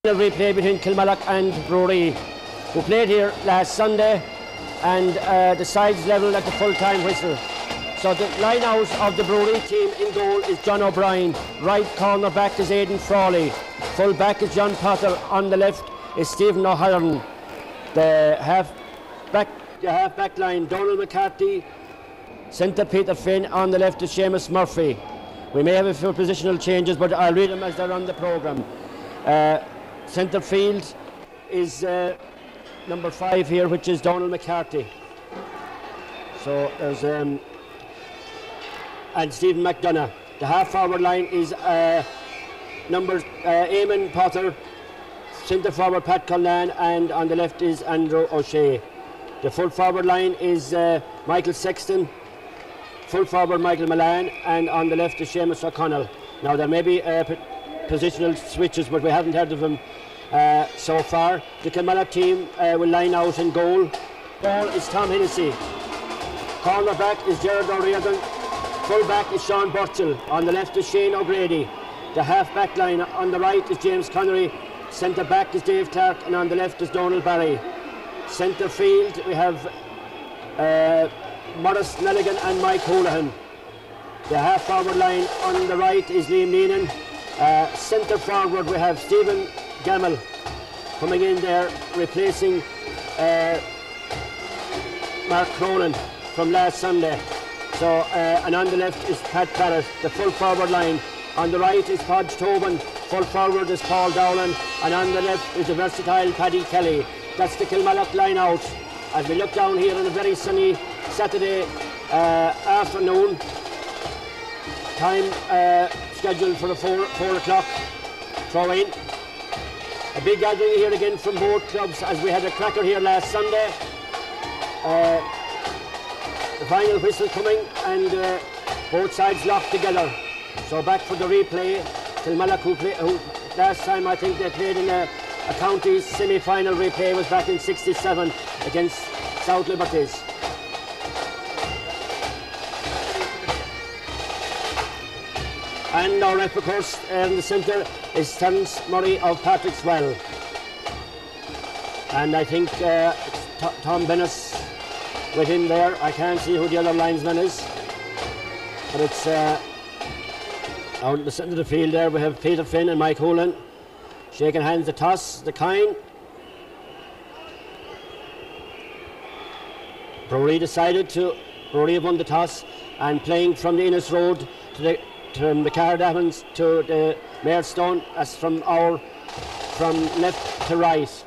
replay between Kilmallock and Bruree, who played here last Sunday, and the sides levelled at the full-time whistle. So the line-out of the Bruree team in goal is John O'Brien. Right corner back is Aidan Frawley. Full back is John Potter. On the left is Stephen O'Halloran. The half-back line, Donald McCarthy. Centre Peter Finn. On the left is Seamus Murphy. We may have a few positional changes, but I'll read them as they're on the programme. Centre field is number 5 here, which is Donald McCarthy. So there's and Stephen McDonough. The half-forward line is Eamon Potter, centre forward Pat Cullen, and on the left is Andrew O'Shea. The full forward line is Michael Sexton, full forward Michael Milan, and on the left is Seamus O'Connell. Now there may be positional switches, but we haven't heard of them so far. The Kilmallock team will line out in goal. Goal is Tom Hennessy. Corner back is Gerard O'Riordan. Full back is Sean Burchell. On the left is Shane O'Grady. The half back line on the right is James Connery. Centre back is Dave Clark, and on the left is Donald Barry. Centre field we have Morris Nelligan and Mike Houlihan. The half forward line on the right is Liam Neenan. Centre forward we have Stephen Gamble coming in there, replacing Mark Cronin from last Sunday. So and on the left is Pat Barrett. The full forward line on the right is Podge Tobin. Full forward is Paul Dowland, and on the left is the versatile Paddy Kelly. That's the Kilmallock line out. As we look down here on a very sunny Saturday afternoon, time scheduled for the 4 o'clock throw in. A big gathering here again from both clubs, as we had a cracker here last Sunday. The final whistle coming, and both sides locked together. So back for the replay. Kilmallock, who last time I think they played in a county semi-final replay, was back in '67 against South Liberties. And our ref, of course, in the centre is Terence Murray of Patrick's Well. And I think Tom Bennis with him there. I can't see who the other linesman is, but it's out in the centre of the field there. We have Peter Finn and Mike Houlihan shaking hands. The toss, the coin. Bruree have won the toss, and playing from the Innes Road to the Cardavans to the Mayorstone, as from left to right.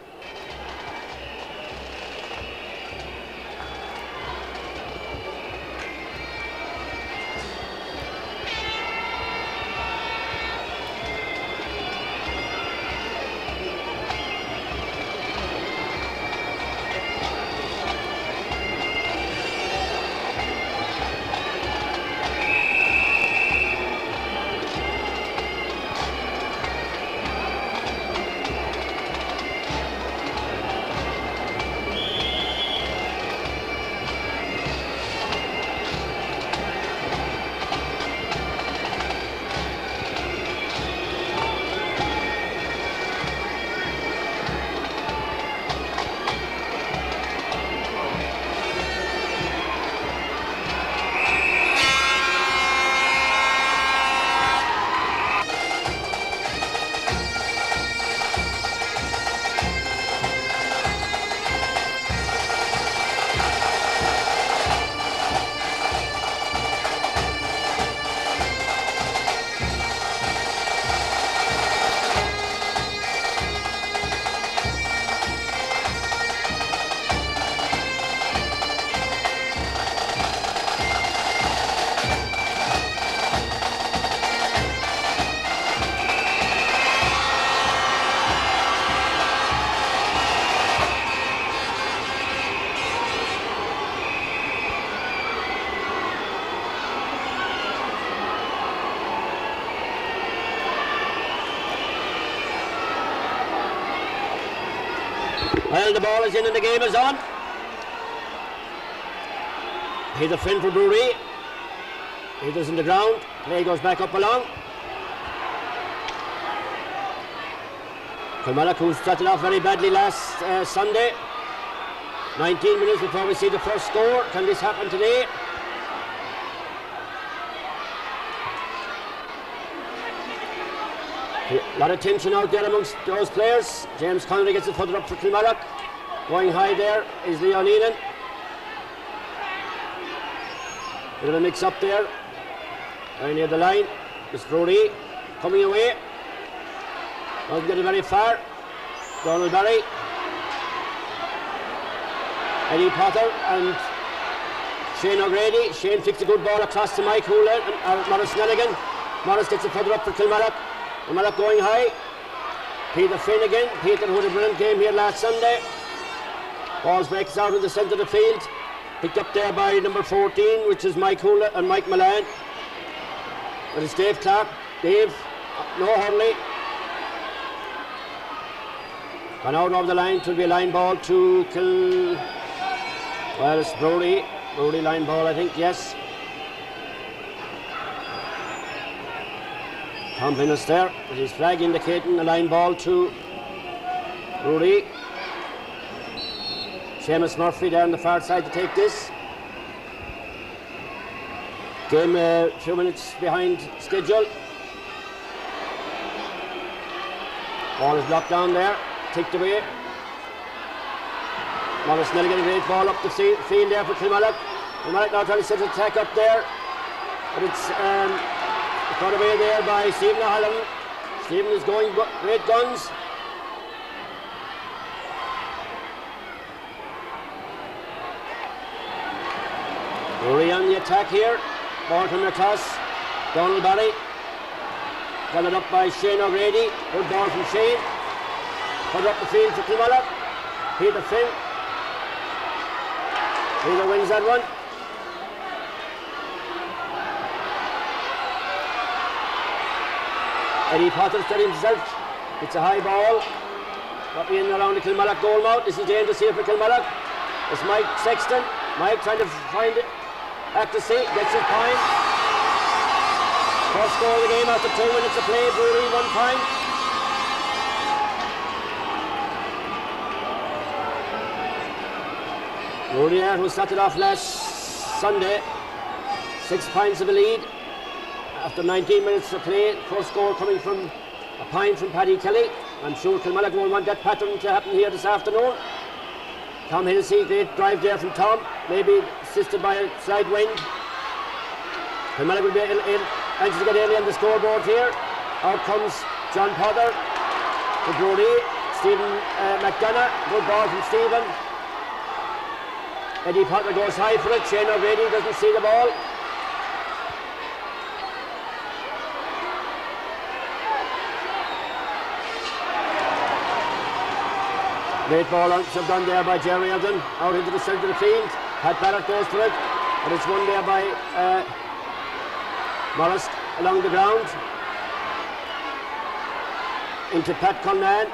Well, the ball is in and the game is on. Peter Finn for Bruree. Peter's in the ground. Play goes back up along. Kilmallock, who started off very badly last Sunday. 19 minutes before we see the first score. Can this happen today? A lot of tension out there amongst those players. James Connery gets it further up for Kilmallock. Going high there is Leon Enan. Bit of a mix up there. Very near the line. It's Bruree coming away. Doesn't get it very far. Donald Barry. Eddie Potter and Shane O'Grady. Shane flicks a good ball across to Mike Hoolan and Morris Nelligan. Morris gets it further up for Kilmallock. Kilmallock going high. Peter Finn again. Peter, who had a brilliant game here last Sunday. Balls breaks out in the centre of the field. Picked up there by number 14, which is Mike Hoolan and Mike Milan. But it's Dave Clark. Dave, no hurley. Gone out over the line. It will be a line ball to well, it's Bruree. Bruree line ball, I think, yes. Tom Pinnis there with his flag indicating a line ball to Bruree. Seamus Murphy there on the far side to take this. Game a few minutes behind schedule. Ball is blocked down there, ticked away. Morris Nelly getting a great ball up the field there for Kilmallock. Kilmallock now trying to set an attack up there. But it's got away there by Stephen O'Halloran. Stephen is going great guns. Bruree on the attack here. Ball from the toss. Donald Barry. Gathered up by Shane O'Grady. Good ball from Shane. Put up the field for Kilmallock. Peter Finn. Peter wins that one. Eddie Potter steady himself. It's a high ball. Got in around the Kilmallock goal mouth. This is dangerous here for Kilmallock. It's Mike Sexton. Mike trying to find it. Accuracy. Gets his point. First goal of the game after 2 minutes of play. Bruree 1 point. Bruree, who started off last Sunday, 6 points of the lead. After 19 minutes of play, first goal coming from a point from Paddy Kelly. I'm sure Kilmallock won't want that pattern to happen here this afternoon. Tom Hennessy, great drive there from Tom, maybe assisted by a slight wind. Kilmallock will be anxious to get early on the scoreboard here. Out comes John Potter to Bruree. Stephen McDonough, good ball from Stephen. Eddie Potter goes high for it. Shane O'Grady doesn't see the ball. Great ball done there by Jerry Eldon out into the centre of the field. Pat Barrett goes for it, but it's won there by Morris along the ground. Into Pat Connan.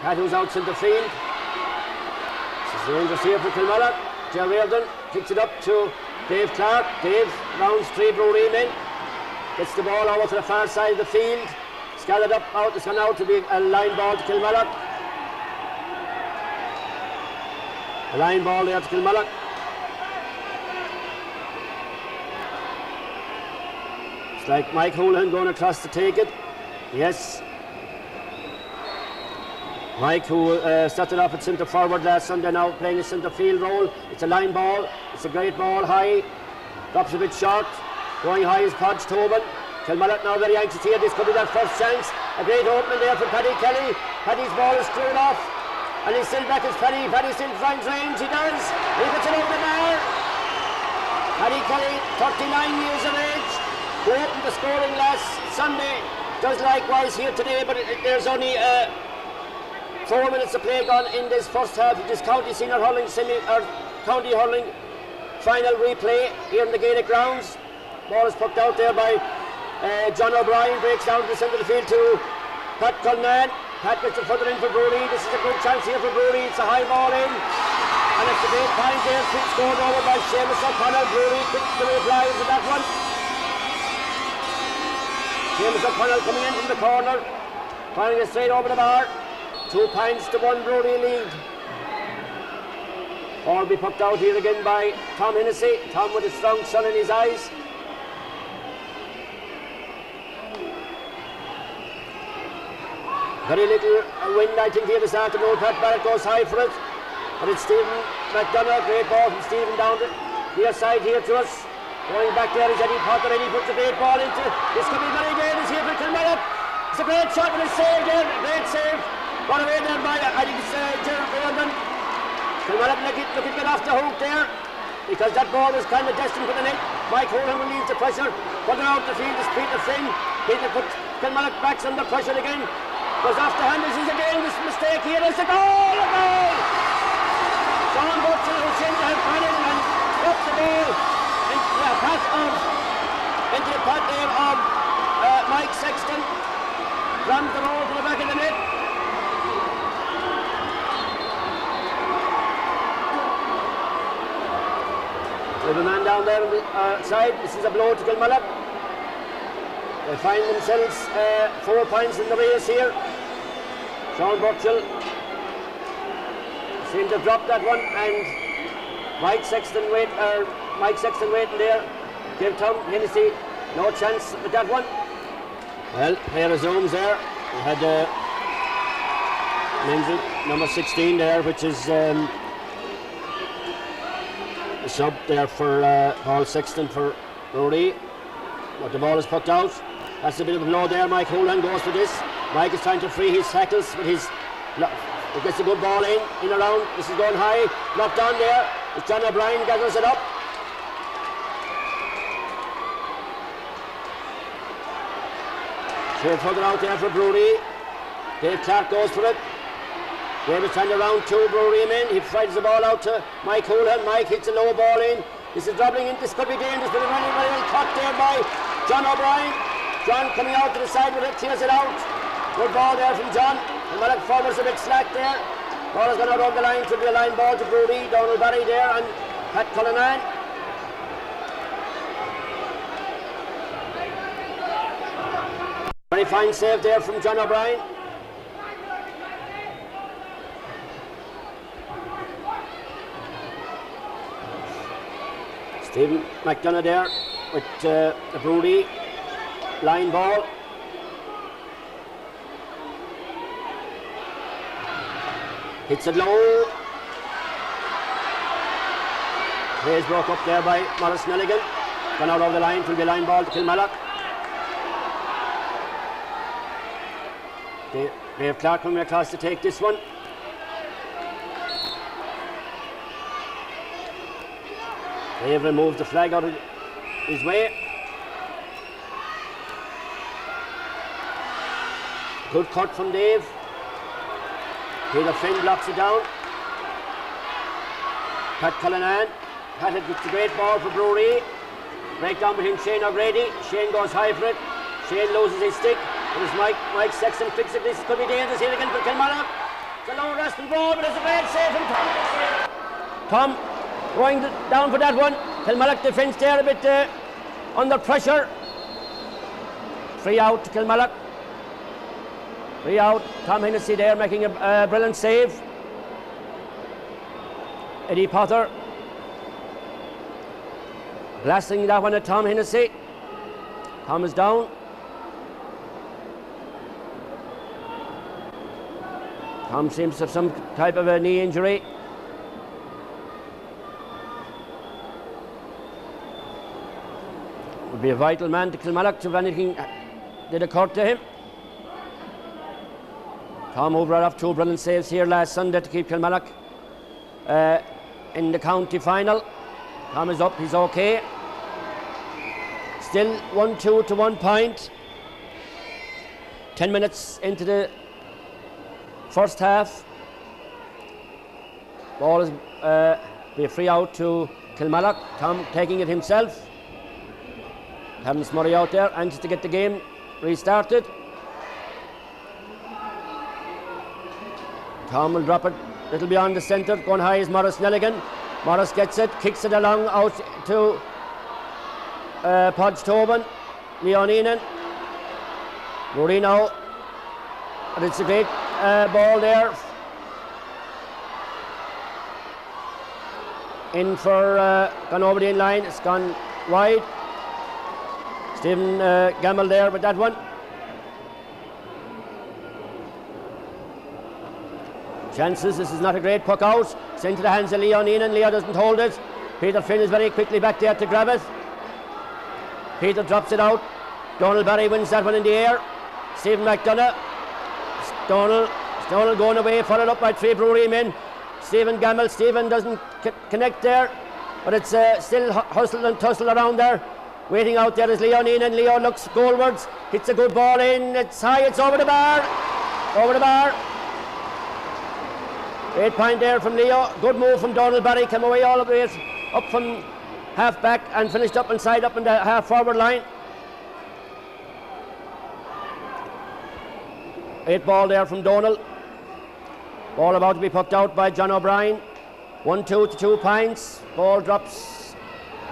Pat, who's out centre field. This is dangerous here for Kilmallock. Jerry Eldon kicks it up to Dave Clark. Dave rounds 3 Bruree men. Gets the ball over to the far side of the field. Scattered up out. It's gone out to be a line ball to Kilmallock. A line ball there to Kilmallock. It's like Mike Hoolan going across to take it. Yes. Mike, who started off at centre forward last Sunday, now playing a centre field role. It's a line ball. It's a great ball, high. Drops a bit short. Going high is Podge Tobin. Kilmallock now very anxious here. This could be their first chance. A great opening there for Paddy Kelly. Paddy's ball is screwed off. And he's still back as Paddy. Paddy still finds range. He does. He puts it over the bar. Paddy Kelly, 39 years of age, who opened the scoring last Sunday, does likewise here today, but there's only 4 minutes of play gone in this first half of this county senior hurling county hurling final replay here in the Gaelic grounds. Ball is poked out there by John O'Brien, breaks down to the centre of the field to Pat Culnan. Pat gets it further in for Bruree. This is a good chance here for Bruree. It's a high ball in. And it's a great point there. Quick scored over by Seamus O'Connell. Bruree picks the reply for that one. Seamus O'Connell coming in from the corner. Firing it straight over the bar. 2 points to 1 Bruree lead. Ball be poked out here again by Tom Hennessy. Tom with a strong sun in his eyes. Very little wind, I think, here this afternoon. Pat Barrett goes high for it. But it's Stephen McDonough. Great ball from Stephen down the near side here to us. Going back there is Eddie Potter, and he puts a great ball into. This could be very dangerous here for Kilmallock. It's a great shot, but it's saved there. Great save. Got away there by, I think it's Gerald Brandon. Kilmallock look at get off the hook there, because that ball was kind of destined for the net. Mike Horan relieves the pressure. Putting out the field is Peter Flynn. Peter puts Kilmallock back under pressure again. Goes off the hand. This is a dangerous mistake here. It's a goal! A goal! John Butcher, who seems to have run in and up the ball into the path there of Mike Sexton. Rams the ball to the back of the net. We have a man down there on the side. This is a blow to Kilmallock. They find themselves 4 points in the race here. Sean Burchell seemed to drop that one, and Mike Sexton waiting there. Give Tom Hennessy no chance with that one. Well, play resumes there. We had number 16 there, which is a sub there for Paul Sexton for Bruree. But the ball is put out. That's a bit of a blow there. Mike Holan goes for this. Mike is trying to free his tackles, but he gets a good ball in around. This is going high. Knocked down there. It's John O'Brien gathers it up. Straight further out there for Bruree. Dave Clark goes for it. Dave is trying around 2 Bruree men. He fires the ball out to Mike Holan. Mike hits a low ball in. This is dribbling in. This could be dangerous, but it's running very well caught there by John O'Brien. John coming out to the side with it, clears it out. Good ball there from John. And Mallock forwards a bit slack there. Ball has gone out over the line. Could be a line ball to Bruree. Donald Barry there and Pat Cullinan. Very fine save there from John O'Brien. Stephen McDonough there with the Bruree line ball. Hits it low. Plays broke up there by Morris Nelligan. Gone out over the line. Will be line ball to Kilmallock. Dave Clark coming across to take this one. Dave removed the flag out of his way. Good cut from Dave. Peter Flynn blocks it down. Pat Cullinan. Pat it with the great ball for Bruree. Break down between Shane O'Grady. Shane goes high for it. Shane loses his stick. It is Mike Sexton fixes it. This could be dangerous here again for Kilmallock. It's a low wrestling ball, but it's a great save from Tom. Going down for that one. Kilmallock defence there a bit under pressure. Free out to Kilmallock. Free out. Tom Hennessy there making a brilliant save. Eddie Potter blasting that one at Tom Hennessy. Tom is down. Tom seems to have some type of a knee injury. Would be a vital man to Kilmallock if anything did occur to him. Tom over off 2 brilliant saves here last Sunday to keep Kilmallock in the county final. Tom is up, he's okay. Still 1-2 to 1 point. 10 minutes into the first half. Ball is be a free out to Kilmallock. Tom taking it himself. Having Smurray out there, anxious to get the game restarted. Tom will drop it a little beyond the centre. Going high is Morris Nelligan. Morris gets it, kicks it along out to Podge Tobin. Leon Enan. Bruree now. And it's a great ball there. In for, gone over the in line, it's gone wide. Stephen Gamble there with that one. Chances, this is not a great puck out. It's into the hands of Leo Neenan. Leo doesn't hold it. Peter Finn is very quickly back there to grab it. Peter drops it out. Donald Barry wins that one in the air. Stephen McDonough. Donald going away, followed up by three Bruree men. Stephen Gamble. Stephen doesn't connect there, but it's still hustled and tussled around there. Waiting out there is Leo Neenan. Leo looks goalwards, hits a good ball in. It's high, it's over the bar. Over the bar. 8 point there from Leo. Good move from Donald Barry. Came away all the way up from half back and finished up inside up in the half forward line. 8 ball there from Donald. Ball about to be pucked out by John O'Brien. 1-2 to 2 points. Ball drops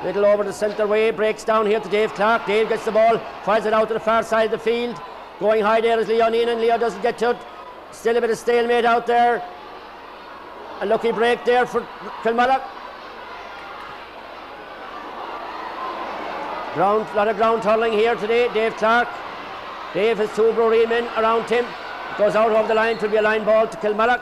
little over the centre way. Breaks down here to Dave Clark. Dave gets the ball, fires it out to the far side of the field. Going high there is Leo Neenan. Leo doesn't get to it. Still a bit of stalemate out there. A lucky break there for Kilmallock. Lot of ground hurling here today. Dave Clark. Dave has 2 Bruree men around him. Goes out of the line. It will be a line ball to Kilmallock.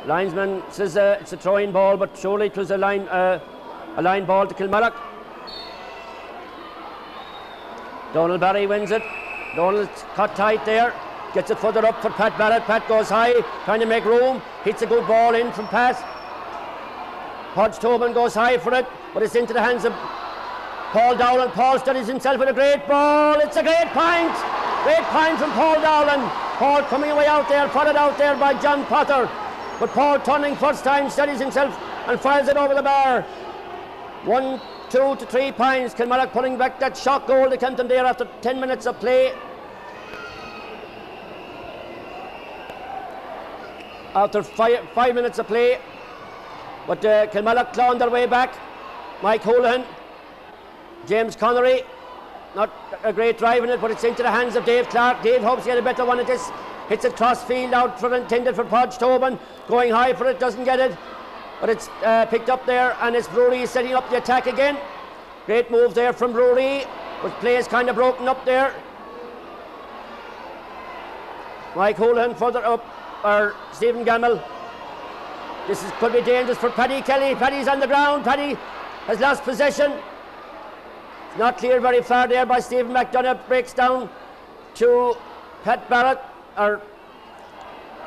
Linesman says it's a throwing ball, but surely it was a line ball to Kilmallock. Donald Barry wins it. Donald's cut tight there. Gets it further up for Pat Barrett. Pat goes high, trying to make room. Hits a good ball in from Pat. Podge Tobin goes high for it, but it's into the hands of Paul Dowland. Paul studies himself with a great ball. It's a great point. Great point from Paul Dowland. Paul coming away out there, followed out there by John Potter. But Paul turning first time, studies himself and fires it over the bar. 1-2 to 3 points. Kilmallock pulling back that shock goal to Kempton there after 10 minutes of play. After 5 minutes of play, but Kilmallock clawing their way back. Mike Houlihan, James Connery, not a great drive in it, but it's into the hands of Dave Clark. Dave hopes to get a better one at this. Hits it cross field out for intended for Podge Tobin. Going high for it, doesn't get it, but it's picked up there, and it's Bruree setting up the attack again. Great move there from Bruree, but play is kind of broken up there. Mike Houlihan further up. Or Stephen Gamble. Could be dangerous for Paddy Kelly. Paddy's on the ground. Paddy has lost possession. It's not cleared very far there by Stephen McDonough. Breaks down to Pat Barrett. Or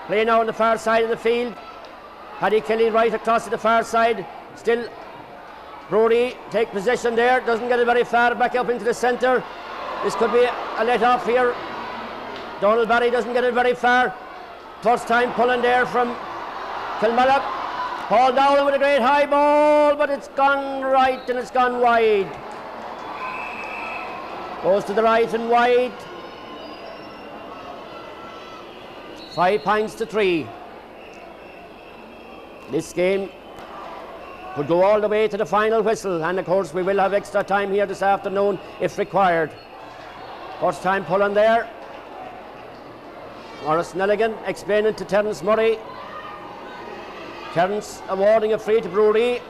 play now on the far side of the field. Paddy Kelly right across to the far side. Still Bruree take possession there. Doesn't get it very far back up into the centre. This could be a let off here. Donald Barry doesn't get it very far. First time pulling there from Kilmallock. Paul Dowland with a great high ball, but it's gone right and it's gone wide. Goes to the right and wide. 5 points to 3. This game could go all the way to the final whistle, and of course we will have extra time here this afternoon if required. First time pulling there. Morris Nelligan explaining to Terence Murray. Terence awarding a free to Bruree.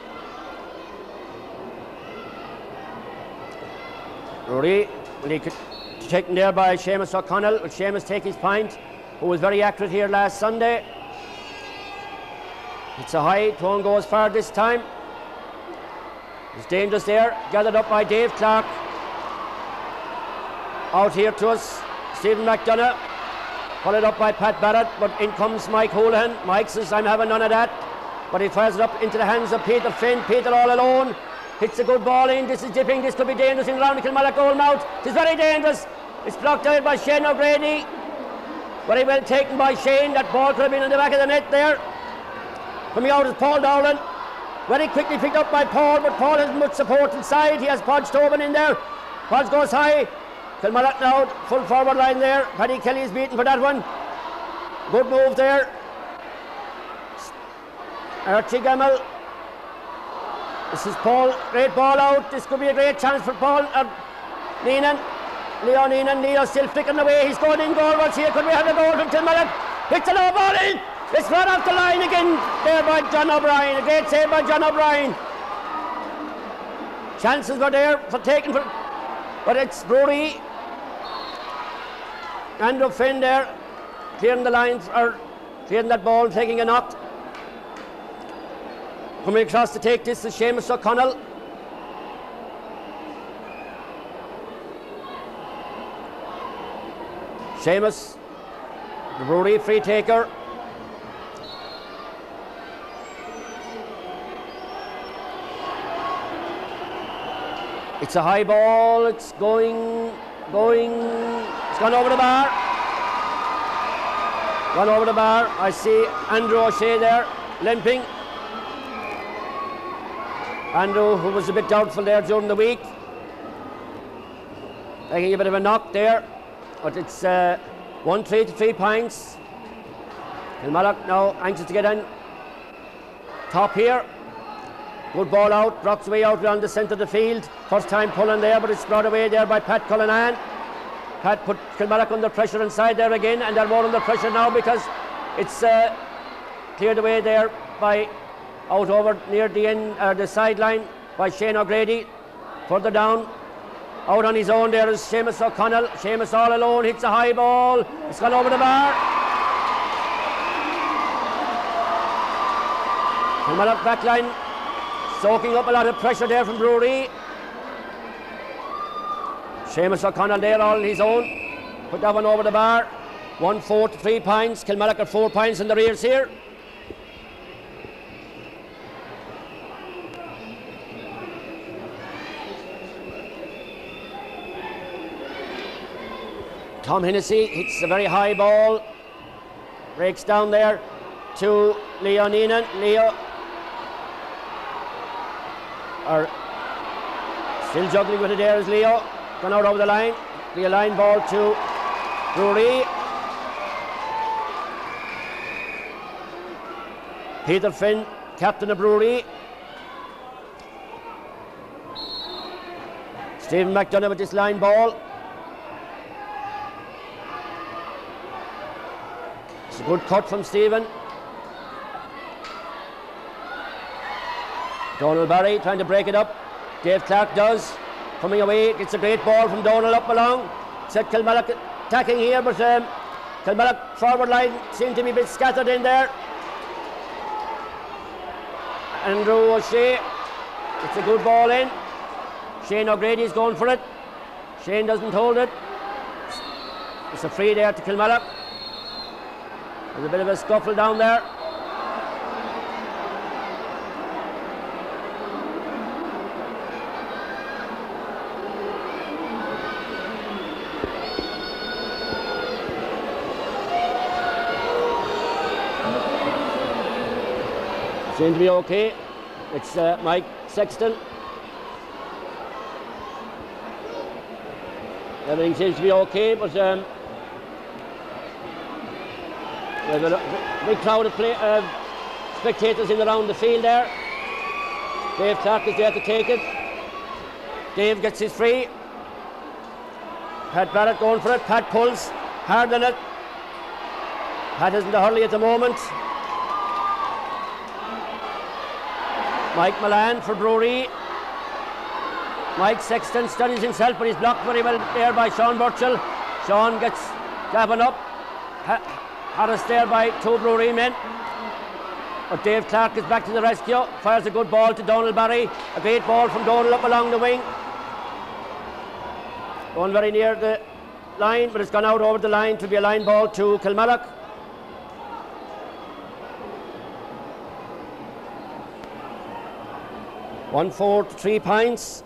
Bruree will be taken there by Seamus O'Connell. Will Seamus take his point, who was very accurate here last Sunday. It's a high, won't go as far this time. It's dangerous there, gathered up by Dave Clark. Out here to us, Stephen McDonough. Followed up by Pat Barrett, but in comes Mike Houlihan. Mike says, I'm having none of that. But he fires it up into the hands of Peter Finn. Peter all alone. Hits a good ball in. This is dipping. This could be dangerous in around the Kilmallock goal mouth. It's very dangerous. It's blocked out by Shane O'Grady. Very well taken by Shane. That ball could have been in the back of the net there. Coming out is Paul Dowland. Very quickly picked up by Paul, but Paul has much support inside. He has Podge Tobin in there. Podge goes high. Kilmallock now, full forward line there. Paddy Kelly is beaten for that one. Good move there. Archie Gamble. This is Paul. Great ball out. This could be a great chance for Paul. Neenan. Leonine and Leo still flicking away. He's going in goal. What's here? Could we have a goal from Kilmallock? Hits a low ball in. It's run off the line again there by John O'Brien. A great save by John O'Brien. Chances were there for taking, but it's Bruree. Andrew Finn there clearing the lines, or clearing that ball, taking a knock. Coming across to take this is Seamus O'Connell. Seamus, the Bruree free taker. It's a high ball, it's going, it's gone over the bar. Gone over the bar. I see Andrew O'Shea there, limping. Andrew, who was a bit doubtful there during the week. Taking a bit of a knock there. But it's 1-3 to 3 points. Kilmallock now anxious to get in top here. Good ball out, rocks way out around the centre of the field. First time pulling there, but it's brought away there by Pat Cullinan. Pat put Kilmallock under pressure inside there again, and they're more under pressure now because it's cleared away there by out over near the end, the sideline by Shane O'Grady. Further down, out on his own there is Seamus O'Connell. Seamus all alone, hits a high ball. It's gone over the bar. Kilmallock back line soaking up a lot of pressure there from Bruree. Seamus O'Connell there all on his own. Put that one over the bar. 1-4 to 3 points. Kilmallock are 4 points in the rears here. Tom Hennessy hits a very high ball. Breaks down there to Leo Neenan. Leo are still juggling with it there is Leo. Gone out over the line. The line ball to Bruree. Peter Finn, captain of Bruree. Stephen McDonough with this line ball. It's a good cut from Stephen. Donald Barry trying to break it up. Dave Clark does. Coming away, gets a great ball from Donald up along. Said Kilmallock attacking here, but Kilmallock forward line seemed to be a bit scattered in there. Andrew O'Shea, it's a good ball in. Shane O'Grady's going for it. Shane doesn't hold it. It's a free there to Kilmallock. There's a bit of a scuffle down there. Seems to be okay. It's Mike Sexton. Everything seems to be okay, but there's a big crowd of spectators in around the field there. Dave Clark is there to take it. Dave gets his free. Pat Barrett going for it. Pat pulls hard on it. Pat isn't a hurley at the moment. Mike Milan for Bruree. Mike Sexton studies himself, but he's blocked very well there by Sean Burchell. Sean gets grabbing up. Harassed there by two Bruree men. But Dave Clark is back to the rescue. Fires a good ball to Donald Barry. A great ball from Donald up along the wing. Going very near the line, but it's gone out over the line to be a line ball to Kilmallock. One 4 to 3 points.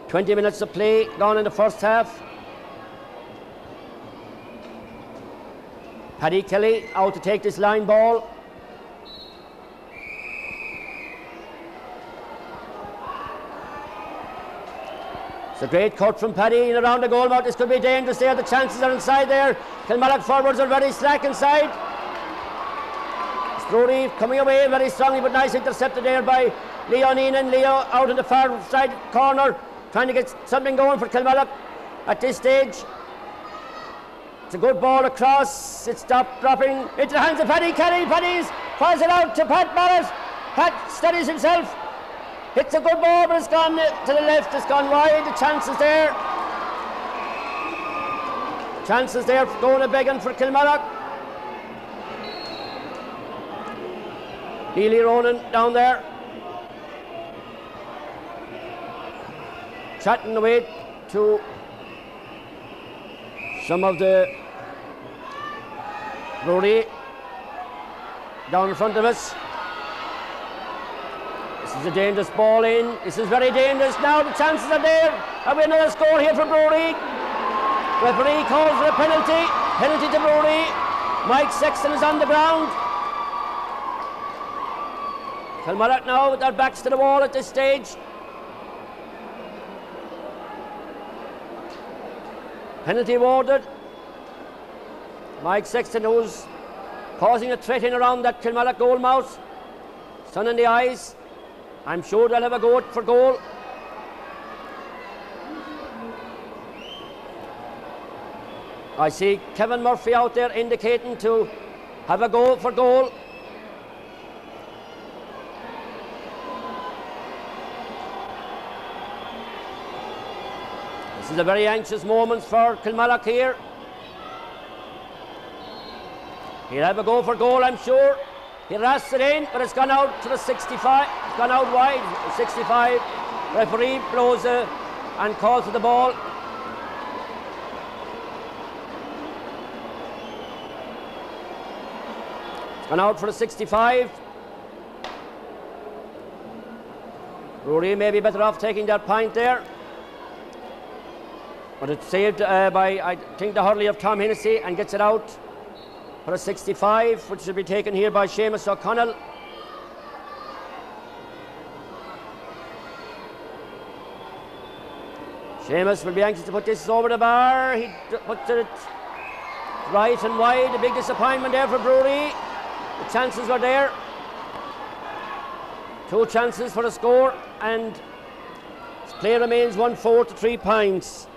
20 minutes of play gone in the first half. Paddy Kelly out to take this line ball. It's a great cut from Paddy in around the goal mouth. This could be dangerous there. The chances are inside there. Kilmallock forwards are very slack inside. Bruree coming away very strongly, but nice intercepted there by Leo Neenan. Leo out in the far side corner, trying to get something going for Kilmallock. at this stage. It's a good ball across. It's stopped dropping into the hands of Paddy Kelly. Paddy's fires it out to Pat Barrett. Pat steadies himself. Hits a good ball, but it's gone to the left. It's gone wide. The chance is there. Chances there for going a begging for Kilmallock. Neely Ronan down there. Chatting away to some of the Bruree down in front of us. This is a dangerous ball in. This is very dangerous now. The chances are there. Have we another score here for Bruree? Referee calls for a penalty. Penalty to Bruree. Mike Sexton is on the ground. Kilmallock now with their backs to the wall at this stage. Penalty awarded. Mike Sexton, who's causing a threat in around that Kilmallock goal mouth. Sun in the eyes. I'm sure they'll have a go for goal. I see Kevin Murphy out there indicating to have a go for goal. This is a very anxious moment for Kilmallock here. He'll have a go for goal, I'm sure. He rasts it in, but it's gone out to the 65. It's gone out wide, 65. Referee blows and calls for the ball. It's gone out for the 65. Bruree may be better off taking that point there. But it's saved by, I think, the hurley of Tom Hennessy, and gets it out for a 65, which should be taken here by Seamus O'Connell. Seamus will be anxious to put this over the bar. He puts it right and wide. A big disappointment there for Bruree. The chances were there. 2 chances for the score, and play remains 1-4 to 3 points.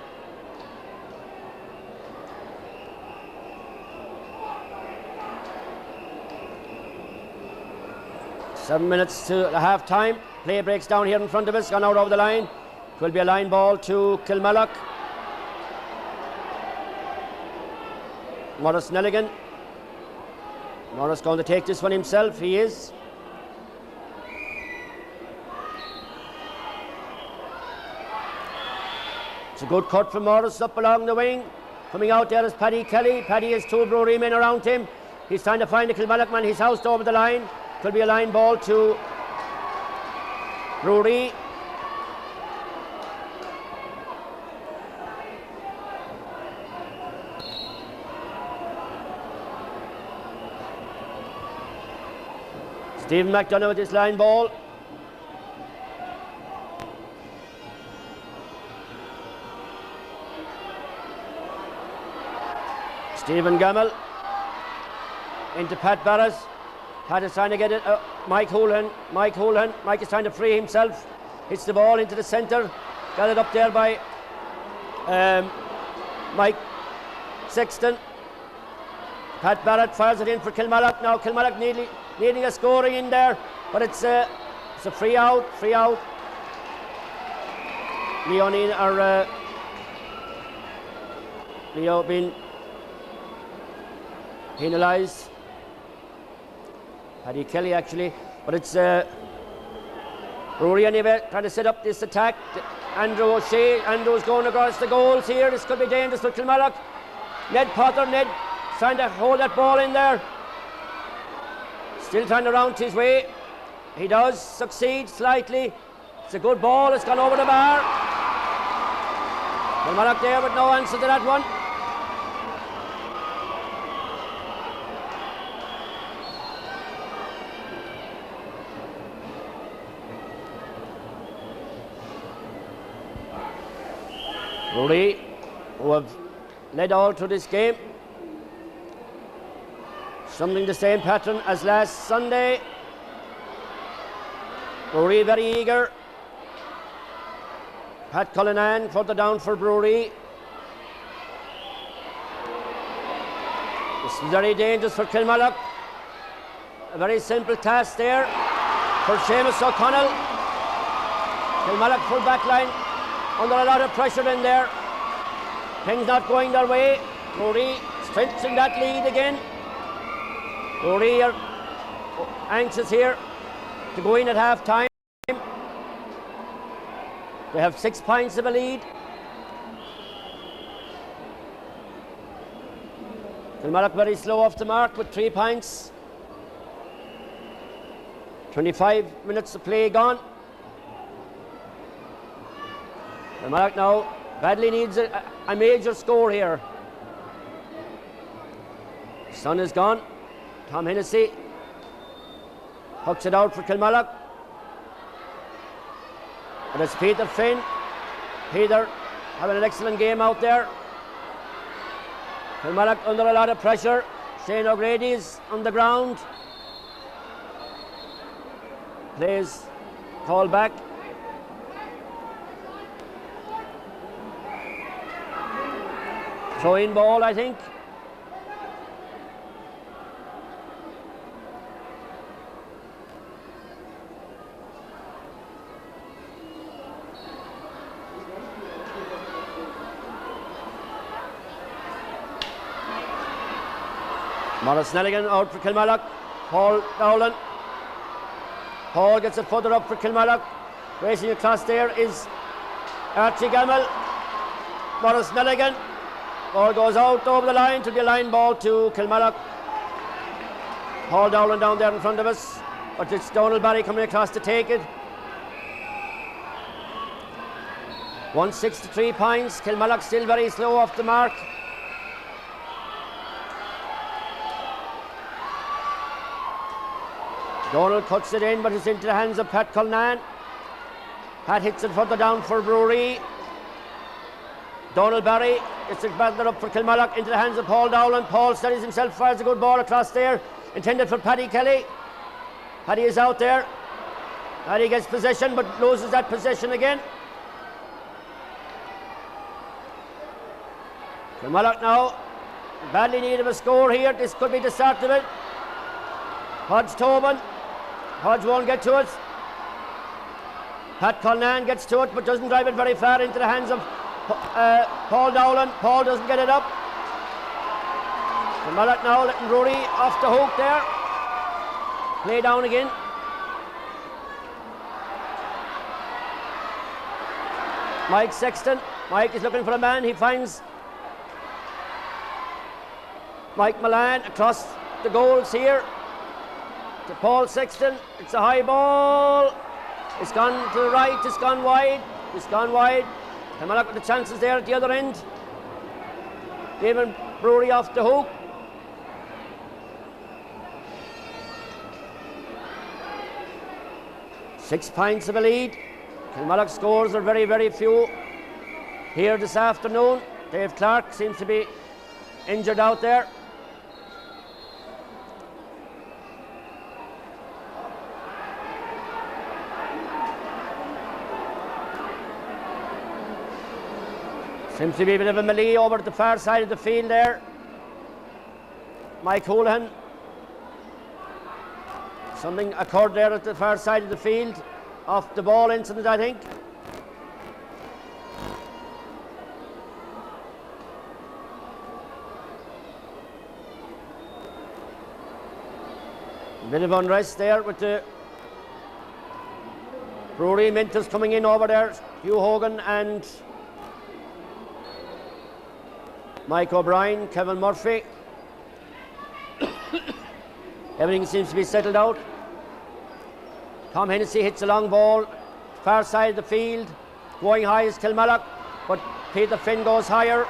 Seven minutes to the half time. Play breaks down here in front of us, gone out over the line. It will be a line ball to Kilmallock. Morris Nelligan. Morris going to take this one himself, he is. It's a good cut from Morris up along the wing. Coming out there is Paddy Kelly. Paddy has 2 Bruree men around him. He's trying to find the Kilmallock man. He's housed over the line. Could be a line ball to Bruree. Stephen McDonough with this line ball. Stephen Gamble into Pat Barrett. Pat is trying to get it. Mike Houlihan. Mike is trying to free himself. Hits the ball into the centre. Got it up there by Mike Sexton. Pat Barrett fires it in for Kilmallock. Now Kilmallock needing a scoring in there, but it's a free out. Leo being penalised. Paddy Kelly actually, but it's Bruree anyway trying to set up this attack. Andrew O'Shea. Andrew's going across the goals here. This could be dangerous for Kilmallock. Ned Potter. Ned trying to hold that ball in there. Still trying to round his way. He does succeed slightly. It's a good ball. It's gone over the bar. Kilmallock there with no answer to that one. Bruree, who have led all through this game. Something the same pattern as last Sunday. Bruree very eager. Pat Cullinan further down for Bruree. This is very dangerous for Kilmallock. A very simple task there for Seamus O'Connell. Kilmallock full back line under a lot of pressure in there. Things not going their way. Bruree stretching that lead again. Bruree are anxious here to go in at half time. They have 6 points of a lead. Kilmallock very slow off the mark with 3 points. 25 minutes of play gone. Kilmallock now badly needs a major score here. The sun is gone. Tom Hennessy hooks it out for Kilmallock. And it's Peter Finn. Peter having an excellent game out there. Kilmallock under a lot of pressure. Shane O'Grady's on the ground. Plays call back. Throw-in ball, I think. Morris Nelligan out for Kilmallock. Paul Dowland. Paul gets a footer up for Kilmallock. Racing across there is Archie Gamble. Morris Nelligan. Ball goes out over the line to the line ball to Kilmallock. Paul Dowland down there in front of us. But it's Donald Barry coming across to take it. 163 points. Kilmallock still very slow off the mark. Donald cuts it in, but it's into the hands of Pat Cullinan. Pat hits it further down for Bruree. Donald Barry gets it back up for Kilmallock into the hands of Paul Dowland. Paul steadies himself, fires a good ball across there, intended for Paddy Kelly. Paddy is out there. Paddy gets possession, but loses that possession again. Kilmallock now badly need of a score here. This could be the start of it. Hodge Tobin. Hodge won't get to it. Pat Cullinan gets to it but doesn't drive it very far into the hands of Paul Dowland. Paul doesn't get it up. Kilmallock now letting Bruree off the hook there. Play down again. Mike Sexton. Mike is looking for a man. He finds Mike Milan across the goals here to Paul Sexton. It's a high ball. It's gone to the right. It's gone wide. It's gone wide. Kilmallock with the chances there at the other end. Giving Bruree off the hook. Six points of a lead. Kilmallock scores are very, very few here this afternoon. Dave Clark seems to be injured out there. Seems to be a bit of a melee over at the far side of the field there. Mike Houlihan. Something occurred there at the far side of the field. Off the ball incident, I think. A bit of unrest there with the Bruree Minters coming in over there. Hugh Hogan and Mike O'Brien, Kevin Murphy. Everything seems to be settled out. Tom Hennessy hits a long ball, far side of the field. Going high is Kilmallock, but Peter Finn goes higher.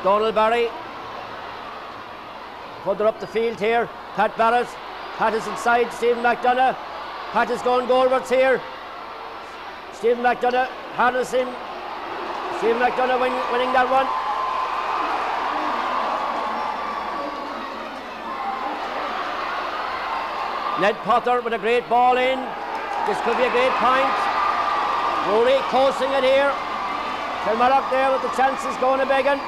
Donald Barry. Further up the field here, Pat Barrett. Pat is inside, Stephen McDonough. Pat is going goalwards here. Stephen McDonough, Harrison. Stephen McDonough winning that one. Ned Potter with a great ball in. This could be a great point. Bruree coasting it here. Kilmallock there with the chances going a begging.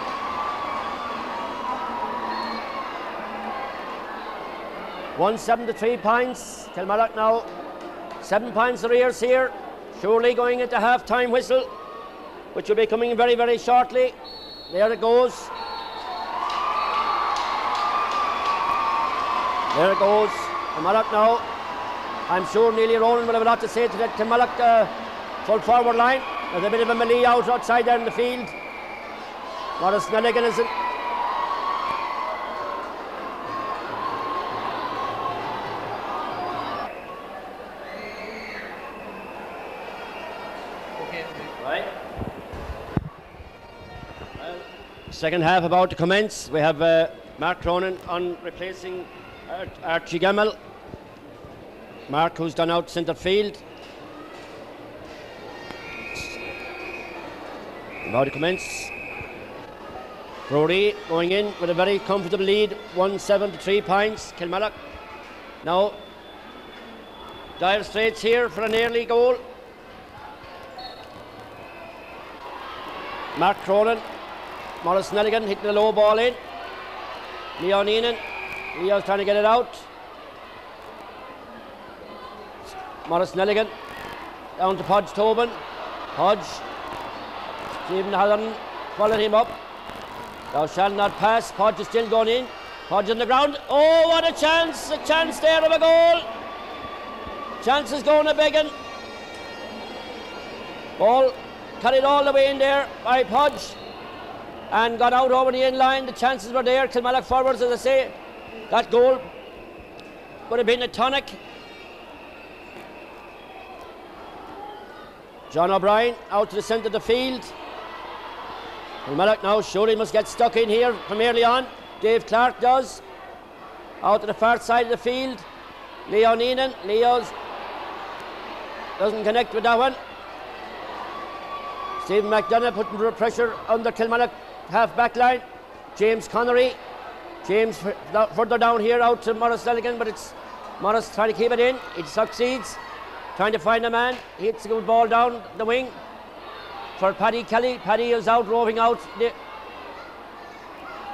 1-7 to 3 points. Kilmallock now 7 points arrears here. Surely going into half-time whistle, which will be coming very, very shortly. There it goes. There it goes. Kilmallock now. I'm sure Neely Ronan will have a lot to say to that Kilmallock full forward line. There's a bit of a melee outside there in the field. Morris Nelligan is it. Right. Well, second half about to commence. We have Mark Cronin on replacing Archie Gemmell. Mark, who's gone out centre field. About to commence. Bruree going in with a very comfortable lead, 1-7 to 3 points. Kilmallock now dire straits here for an early goal. Mark Cronin, Morris Nelligan hitting the low ball in. Leon Enan, Leo's trying to get it out. Morris Nelligan down to Podge Tobin. Podge, Stephen Halloran followed him up. Thou shalt not pass. Podge is still going in. Podge on the ground. Oh, what a chance! A chance there of a goal. Chance is going a begging. Ball carried all the way in there by Podge and got out over the end line. The chances were there. Kilmallock forwards, as I say. That goal would have been a tonic. John O'Brien out to the centre of the field. Kilmallock now surely must get stuck in here from early on. Dave Clark does. Out to the far side of the field. Leon Enan. Leo's doesn't connect with that one. Stephen McDonough putting pressure on the Kilmallock half back line. James Connery. James further down here out to Morris Nelligan, but it's Morris trying to keep it in. It succeeds. Trying to find a man. He hits a good ball down the wing for Paddy Kelly. Paddy is out, roving out.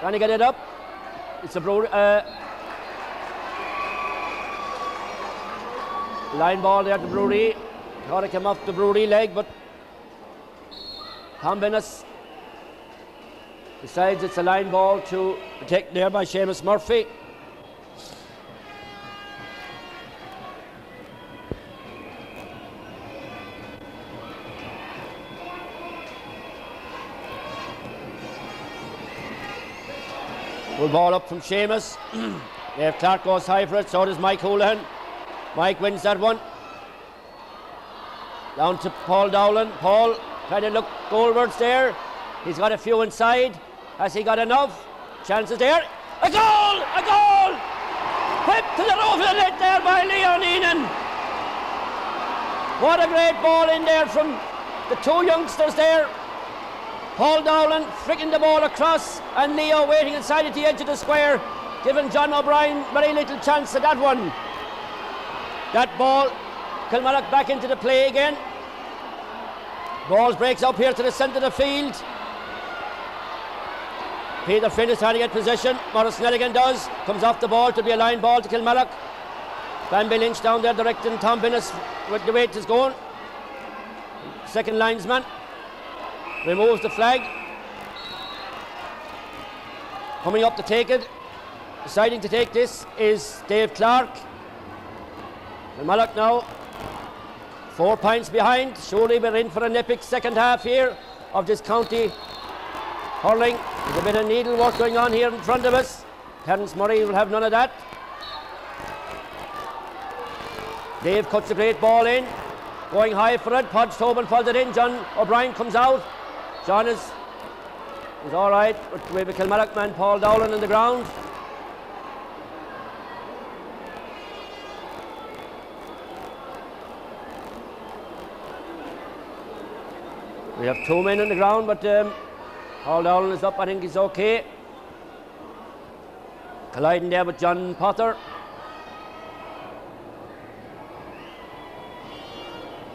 Trying to get it up. It's a line ball there to Bruree. Thought it came off the Bruree leg, but Tom Bennis decides it's a line ball to protect there by Seamus Murphy. Good ball up from Seamus. Dave Clark goes high for it, so does Mike Houlihan. Mike wins that one. Down to Paul Dowland. Paul trying to look goalwards there. He's got a few inside. Has he got enough? Chances there. A goal! A goal! Whipped to the roof of the net there by Leon Enan. What a great ball in there from the two youngsters there. Paul Dowland flicking the ball across and Leo waiting inside at the edge of the square, giving John O'Brien very little chance at that one. That ball, Kilmallock back into the play again. Ball breaks up here to the centre of the field. Peter Finn is trying to get possession. Morris Nelligan does. Comes off the ball to be a line ball to Kilmallock. Bambi Lynch down there directing Tom Bennis with the way it is going. Second linesman removes the flag. Coming up to take it, deciding to take this is Dave Clark. Kilmallock now 4 points behind. Surely we're in for an epic second half here of this county hurling. There's a bit of needlework going on here in front of us. Terence Murray will have none of that. Dave cuts a great ball in, going high for it. Podge Tobin falls it in. John O'Brien comes out. John is all right with the Kilmallock man Paul Dowland on the ground. We have 2 men on the ground, but Paul Dowland is up. I think he's okay. Colliding there with John Potter.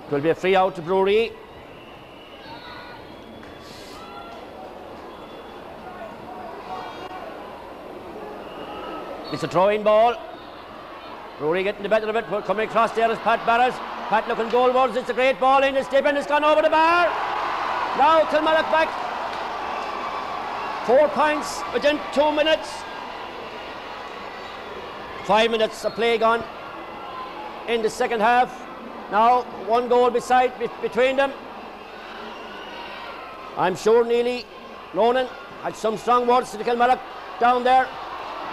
It will be a free out to Bruree. It's a throwing ball. Bruree getting the better of it, coming across there is Pat Barrett. Pat looking goalwards, it's a great ball in, it's deep in, it's gone over the bar. Now Kilmallock back. 4 points within 2 minutes. 5 minutes of play gone in the second half. Now 1 goal between them. I'm sure Neely Ronan had some strong words to the Kilmallock down there.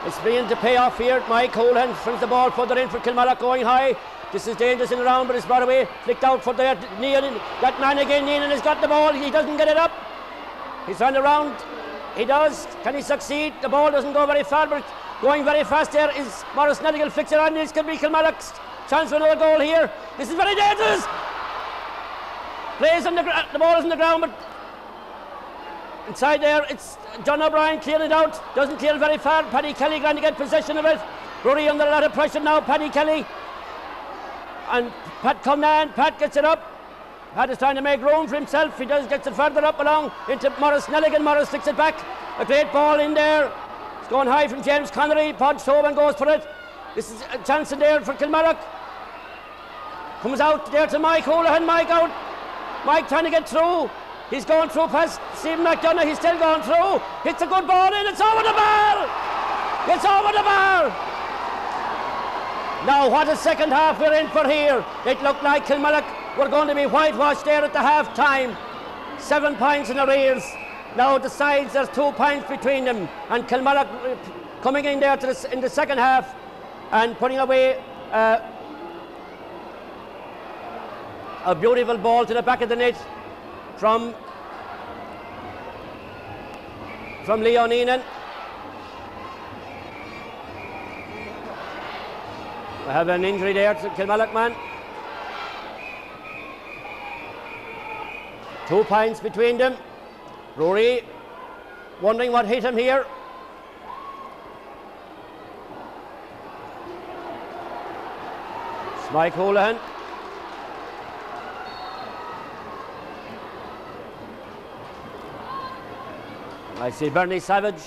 It's beginning to pay off here. Mike Houlihan brings the ball further in for Kilmallock going high. This is dangerous in the round, but it's brought away. Flicked out for there. Neelan, that man again, Neelan has got the ball. He doesn't get it up. He's run around. He does. Can he succeed? The ball doesn't go very far, but going very fast there is Morris Nelligan. Flicks it on. This could be Kilmallock's chance for another goal here. This is very dangerous. Plays on the ball is on the ground, but inside there, it's John O'Brien clearing it out. Doesn't clear it very far. Paddy Kelly trying to get possession of it. Bruree under a lot of pressure now. Paddy Kelly. And Pat come down. Pat gets it up. Pat is trying to make room for himself. He gets it further up along into Morris Nelligan. Morris flicks it back. A great ball in there. It's going high from James Connery. Podge Tobin goes for it. This is a chance in there for Kilmallock. Comes out there to Mike Houlihan. Mike out. Mike trying to get through. He's going through past Stephen McDonough. He's still going through. Hits a good ball in. It's over the bar. It's over the bar. Now what a second half we're in for here. It looked like Kilmallock were going to be whitewashed there at the half time. 7 points in arrears. Now the sides, there's 2 points between them. And Kilmallock coming in there in the second half and putting away a beautiful ball to the back of the net from Leon Enan. We have an injury there to Kilmallock man. 2 points between them. Bruree wondering what hit him here. It's Mike Houlihan. I see Bernie Savage,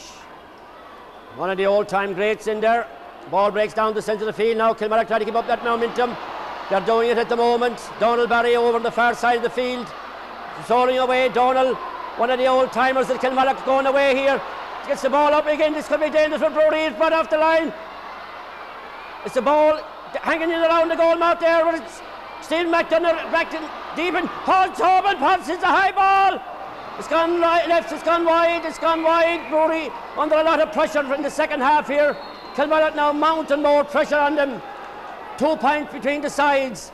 one of the old-time greats in there. Ball breaks down the centre of the field now. Kilmallock trying to keep up that momentum. They're doing it at the moment. Donald Barry over on the far side of the field. Soaring away, Donald, one of the old-timers that Kilmallock going away here. Gets the ball up again. This could be dangerous for Bruree. It's brought off the line. It's the ball hanging in around the goal mouth there, but it's Stephen McDonough back deep in. Paul Tobin pops. It's a high ball. It's gone right, left, it's gone wide, Bruree under a lot of pressure in the second half here. Kilmallock now mounting more pressure on them. 2 points between the sides.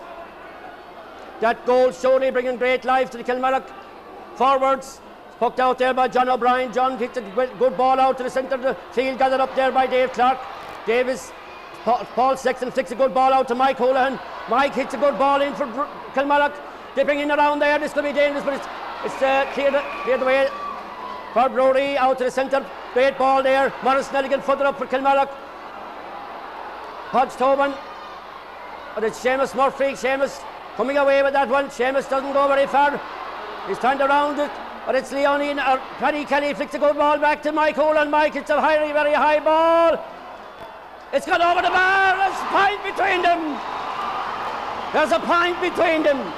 That goal surely bringing great life to the Kilmallock forwards. It's poked out there by John O'Brien. John hits a good ball out to the centre of the field, gathered up there by Dave Clark. Paul Sexton flicks a good ball out to Mike Houlihan. Mike hits a good ball in for Kilmallock. Dipping in around there, this could be dangerous, but it's cleared the way for Bruree out to the centre. Great ball there. Morris Nelligan further up for Kilmallock. Podge Tobin. But it's Seamus Murphy. Seamus coming away with that one. Seamus doesn't go very far. He's turned around it. But it's Leonie or Paddy Kelly flicks a good ball back to Mike Houlihan. Mike, it's a very, very high ball. It's gone over the bar. There's a point between them. There's a point between them.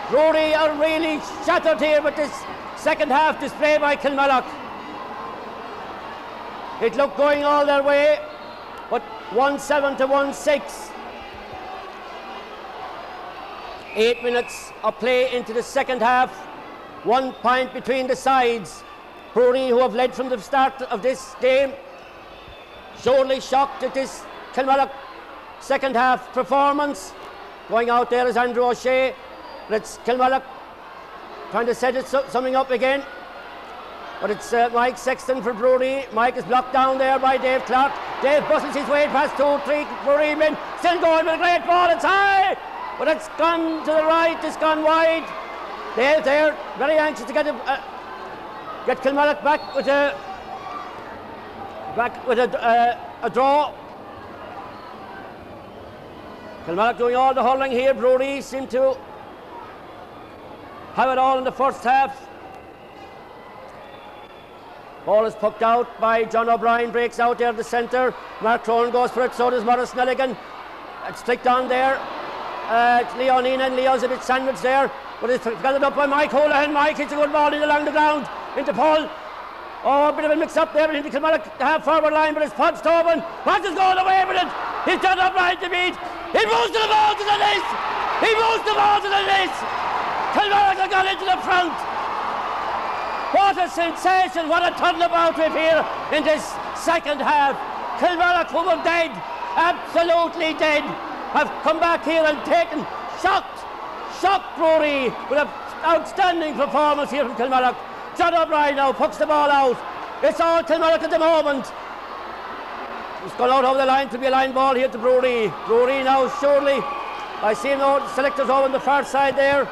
Bruree are really shattered here with this second half display by Kilmallock. It looked going all their way, but 1-7 to 1-6. 8 minutes of play into the second half. 1 point between the sides. Bruree, who have led from the start of this game, surely shocked at this Kilmallock second half performance. Going out there is Andrew O'Shea. It's Kilmallock trying to set something up again. But it's Mike Sexton for Bruree. Mike is blocked down there by Dave Clark. Dave bustles his way past 2-3 Bruree men. Still going with a great ball. It's high. But it's gone to the right. It's gone wide. Dave there, very anxious to get Kilmallock back with a draw. Kilmallock doing all the hurling here. Bruree seem to have it all in the first half. Ball is poked out by John O'Brien, breaks out there at the centre. Mark Cronin goes for it, so does Morris Nelligan. It's flicked on there. It's Leo Neenan. Leo's a bit sandwiched there. But it's gathered up by Mike Holohan. Mike hits a good ball in along the ground into Paul. Oh, a bit of a mix-up there between the Kilmallock half-forward line, but it's Podge Tobin. Podge is going away with it. He's done up right to beat. He moves the ball to the net. He moves the ball to the net. Kilmallock have got into the front. What a sensation, what a turnabout we've here in this second half. Kilmallock, who were dead, absolutely dead, have come back here and taken, shocked Bruree with an outstanding performance here from Kilmallock. John O'Brien now pucks the ball out. It's all Kilmallock at the moment. It's gone out over the line to be a line ball here to Bruree. Bruree now surely, I see now the selectors over on the far side there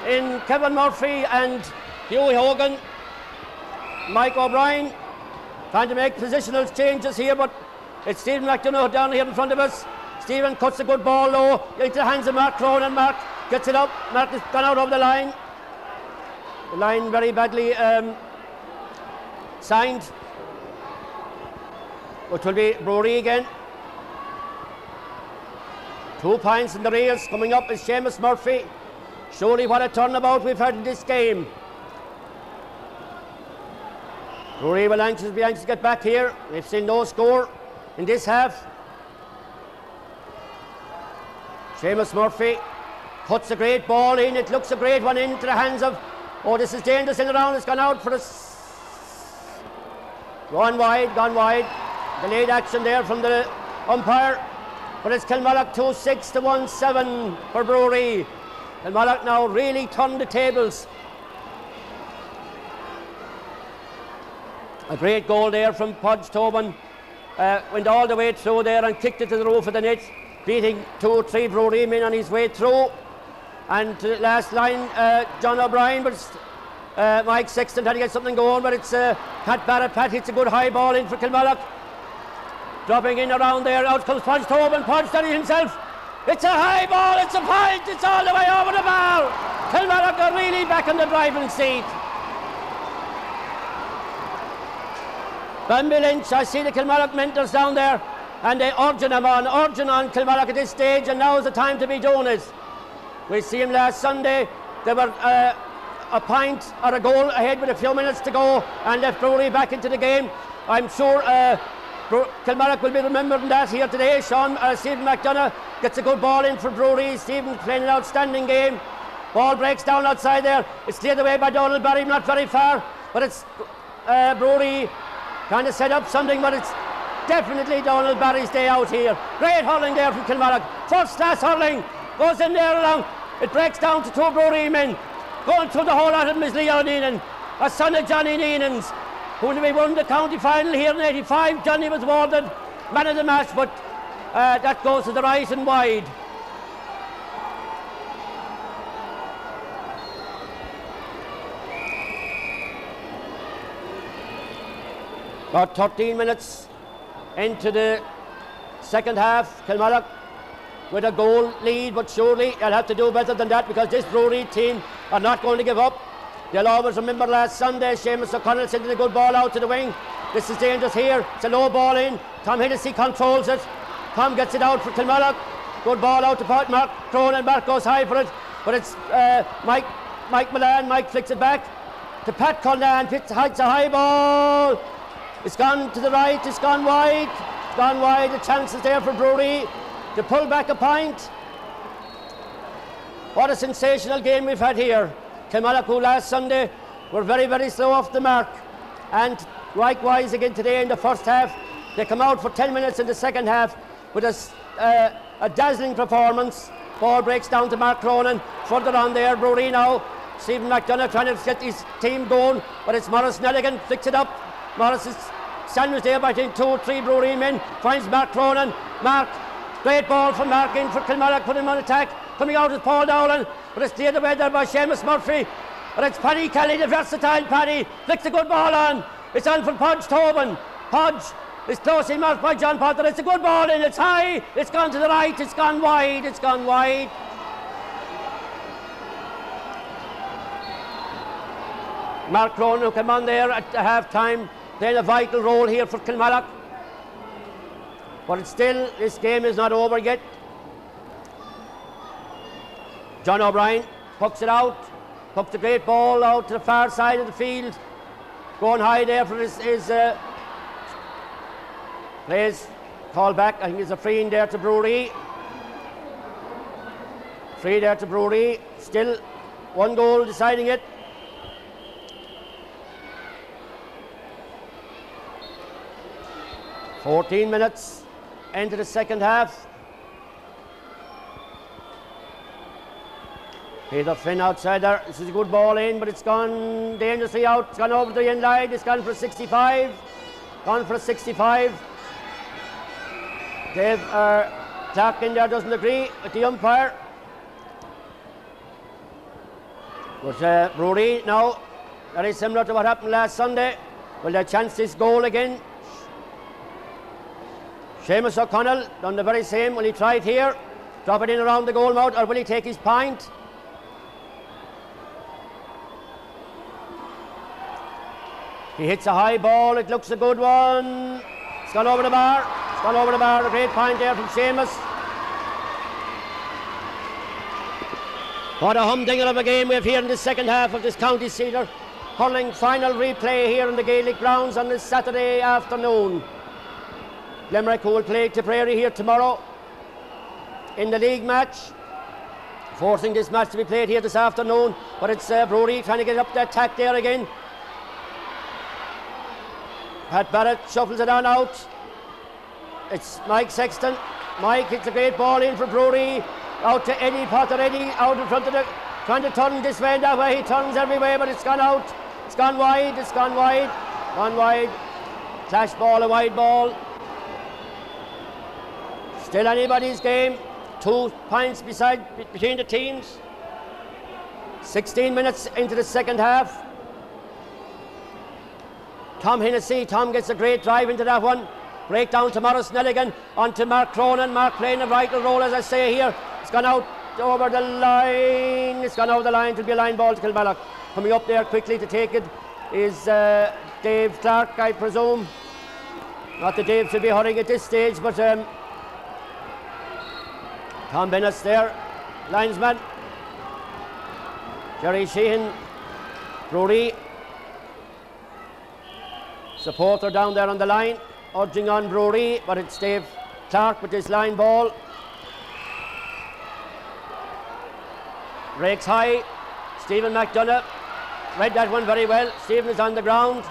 in Kevin Murphy and Hughie Hogan. Mike O'Brien trying to make positional changes here, but it's Stephen McDonough down here in front of us. Stephen cuts a good ball low into the hands of Mark Cronin. Mark gets it up. Mark has gone out over the line. The line very badly signed, which will be Bruree again. 2 points in the rears. Coming up is Seamus Murphy. Surely what a turnabout we've had in this game. Bruree will be anxious to get back here. We've seen no score in this half. Seamus Murphy puts a great ball in. It looks a great one into the hands of... Oh, this is dangerous in the round. It's gone out for us. Gone wide. Delayed action there from the umpire. But it's Kilmallock 2-6 to 1-7 for Bruree. Kilmallock now really turned the tables. A great goal there from Podge Tobin. Went all the way through there and kicked it to the roof of the net, beating 2 or 3 Bruree men on his way through. And to the last line, John O'Brien, but it's Mike Sexton trying to get something going, but it's Pat Barrett. Pat hits a good high ball in for Kilmallock. Dropping in around there, out comes Podge Tobin. Podge studies himself. It's a high ball, it's a point, it's all the way over the bar. Kilmallock are really back in the driving seat. Bambi Lynch, I see the Kilmallock mentors down there, and they urging on Kilmallock at this stage, and now is the time to be doing it. We see him last Sunday. They were a point or a goal ahead with a few minutes to go and left Bruree back into the game. I'm sure Kilmallock will be remembering that here today. Stephen McDonough gets a good ball in for Bruree. Stephen playing an outstanding game. Ball breaks down outside there. It's cleared away by Donald Barry, not very far, but it's Bruree trying to set up something, but it's definitely Donald Barry's day out here. Great hurling there from Kilmallock. First class hurling. Goes in there along. It breaks down to 2 Bruree men. Going through the whole lot of them is Leo Neenan, a son of Johnny Neenan's, who we won the county final here in '85. Johnny was awarded man of the match, but that goes to the right and wide. About 13 minutes into the second half, Kilmallock with a goal lead, but surely they'll have to do better than that, because this Bruree team are not going to give up. They'll always remember last Sunday, Seamus O'Connell sending a good ball out to the wing. This is dangerous here. It's a low ball in. Tom Hennessy controls it. Tom gets it out for Kilmallock. Good ball out to Mark Cronin. Mark goes high for it, but it's Mike Milan. Mike flicks it back to Pat Cullinan. Hits a high ball. It's gone to the right. It's gone wide. It's gone wide. The chances there for Bruree to pull back a point. What a sensational game we've had here. Kilmallock, who last Sunday were very, very slow off the mark, and likewise again today in the first half. They come out for 10 minutes in the second half with a dazzling performance. Ball breaks down to Mark Cronin. Further on there, Bruree now. Stephen McDonough trying to get his team going, but it's Morris Nelligan, flicks it up. Morris is sandwiched there between 2 or 3 Bruree men. Finds Mark Cronin. Mark, great ball from Mark in for Kilmallock, put him on attack. Coming out is Paul Dowland, but it's cleared away there by Seamus Murphy. But it's Paddy Kelly, the versatile Paddy, flicks a good ball on. It's on for Podge Tobin. Podge is closely marked by John Potter. It's a good ball in, it's high, it's gone to the right, it's gone wide, it's gone wide. Mark Cronin, who came on there at the half time, playing a vital role here for Kilmallock. But it's still, this game is not over yet. John O'Brien pucks it out, pucks the great ball out to the far side of the field. Going high there for his plays. Call back, I think it's a free in there to Bruree. Free there to Bruree. Still 1 goal deciding it. "14 minutes into the second half. Peter Finn outside there. This is a good ball in, but it's gone dangerously out. It's gone over the end line. It's gone for a 65. Gone for a 65. Dave Clark in there doesn't agree with the umpire. But Bruree now, very similar to what happened last Sunday. Will they chance this goal again? Seamus O'Connell done the very same. Will he try it here? Drop it in around the goal mouth, or will he take his point? He hits a high ball. It looks a good one. It's gone over the bar. It's gone over the bar. A great point there from Seamus. What a humdinger of a game we have here in the second half of this County Cedar hurling final replay here in the Gaelic grounds on this Saturday afternoon. Limerick will play Tipperary here tomorrow in the league match, forcing this match to be played here this afternoon. But it's Bruree trying to get up the attack there again. Pat Barrett shuffles it on out. It's Mike Sexton. Mike hits a great ball in for Bruree. Out to Eddie Potter. Eddie out in front of the, trying to turn this way and that way. He turns every way, but it's gone out. It's gone wide. It's gone wide. Gone wide. Clash ball, a wide ball. Still anybody's game. 2 points between the teams. 16 minutes into the second half. Tom Hennessy. Tom gets a great drive into that one. Break down to Morris Nelligan, on to Mark Cronin. Mark playing a vital role, as I say here. It's gone out over the line. It's gone over the line to be a line ball to Kilmallock. Coming up there quickly to take it is Dave Clark, I presume. Not that Dave should be hurrying at this stage, but Tom Bennett's there, linesman. Jerry Sheehan, Bruree. Supporter down there on the line, urging on Bruree, but it's Dave Clark with this line ball. Breaks high. Stephen McDonough read that one very well. Stephen is on the ground.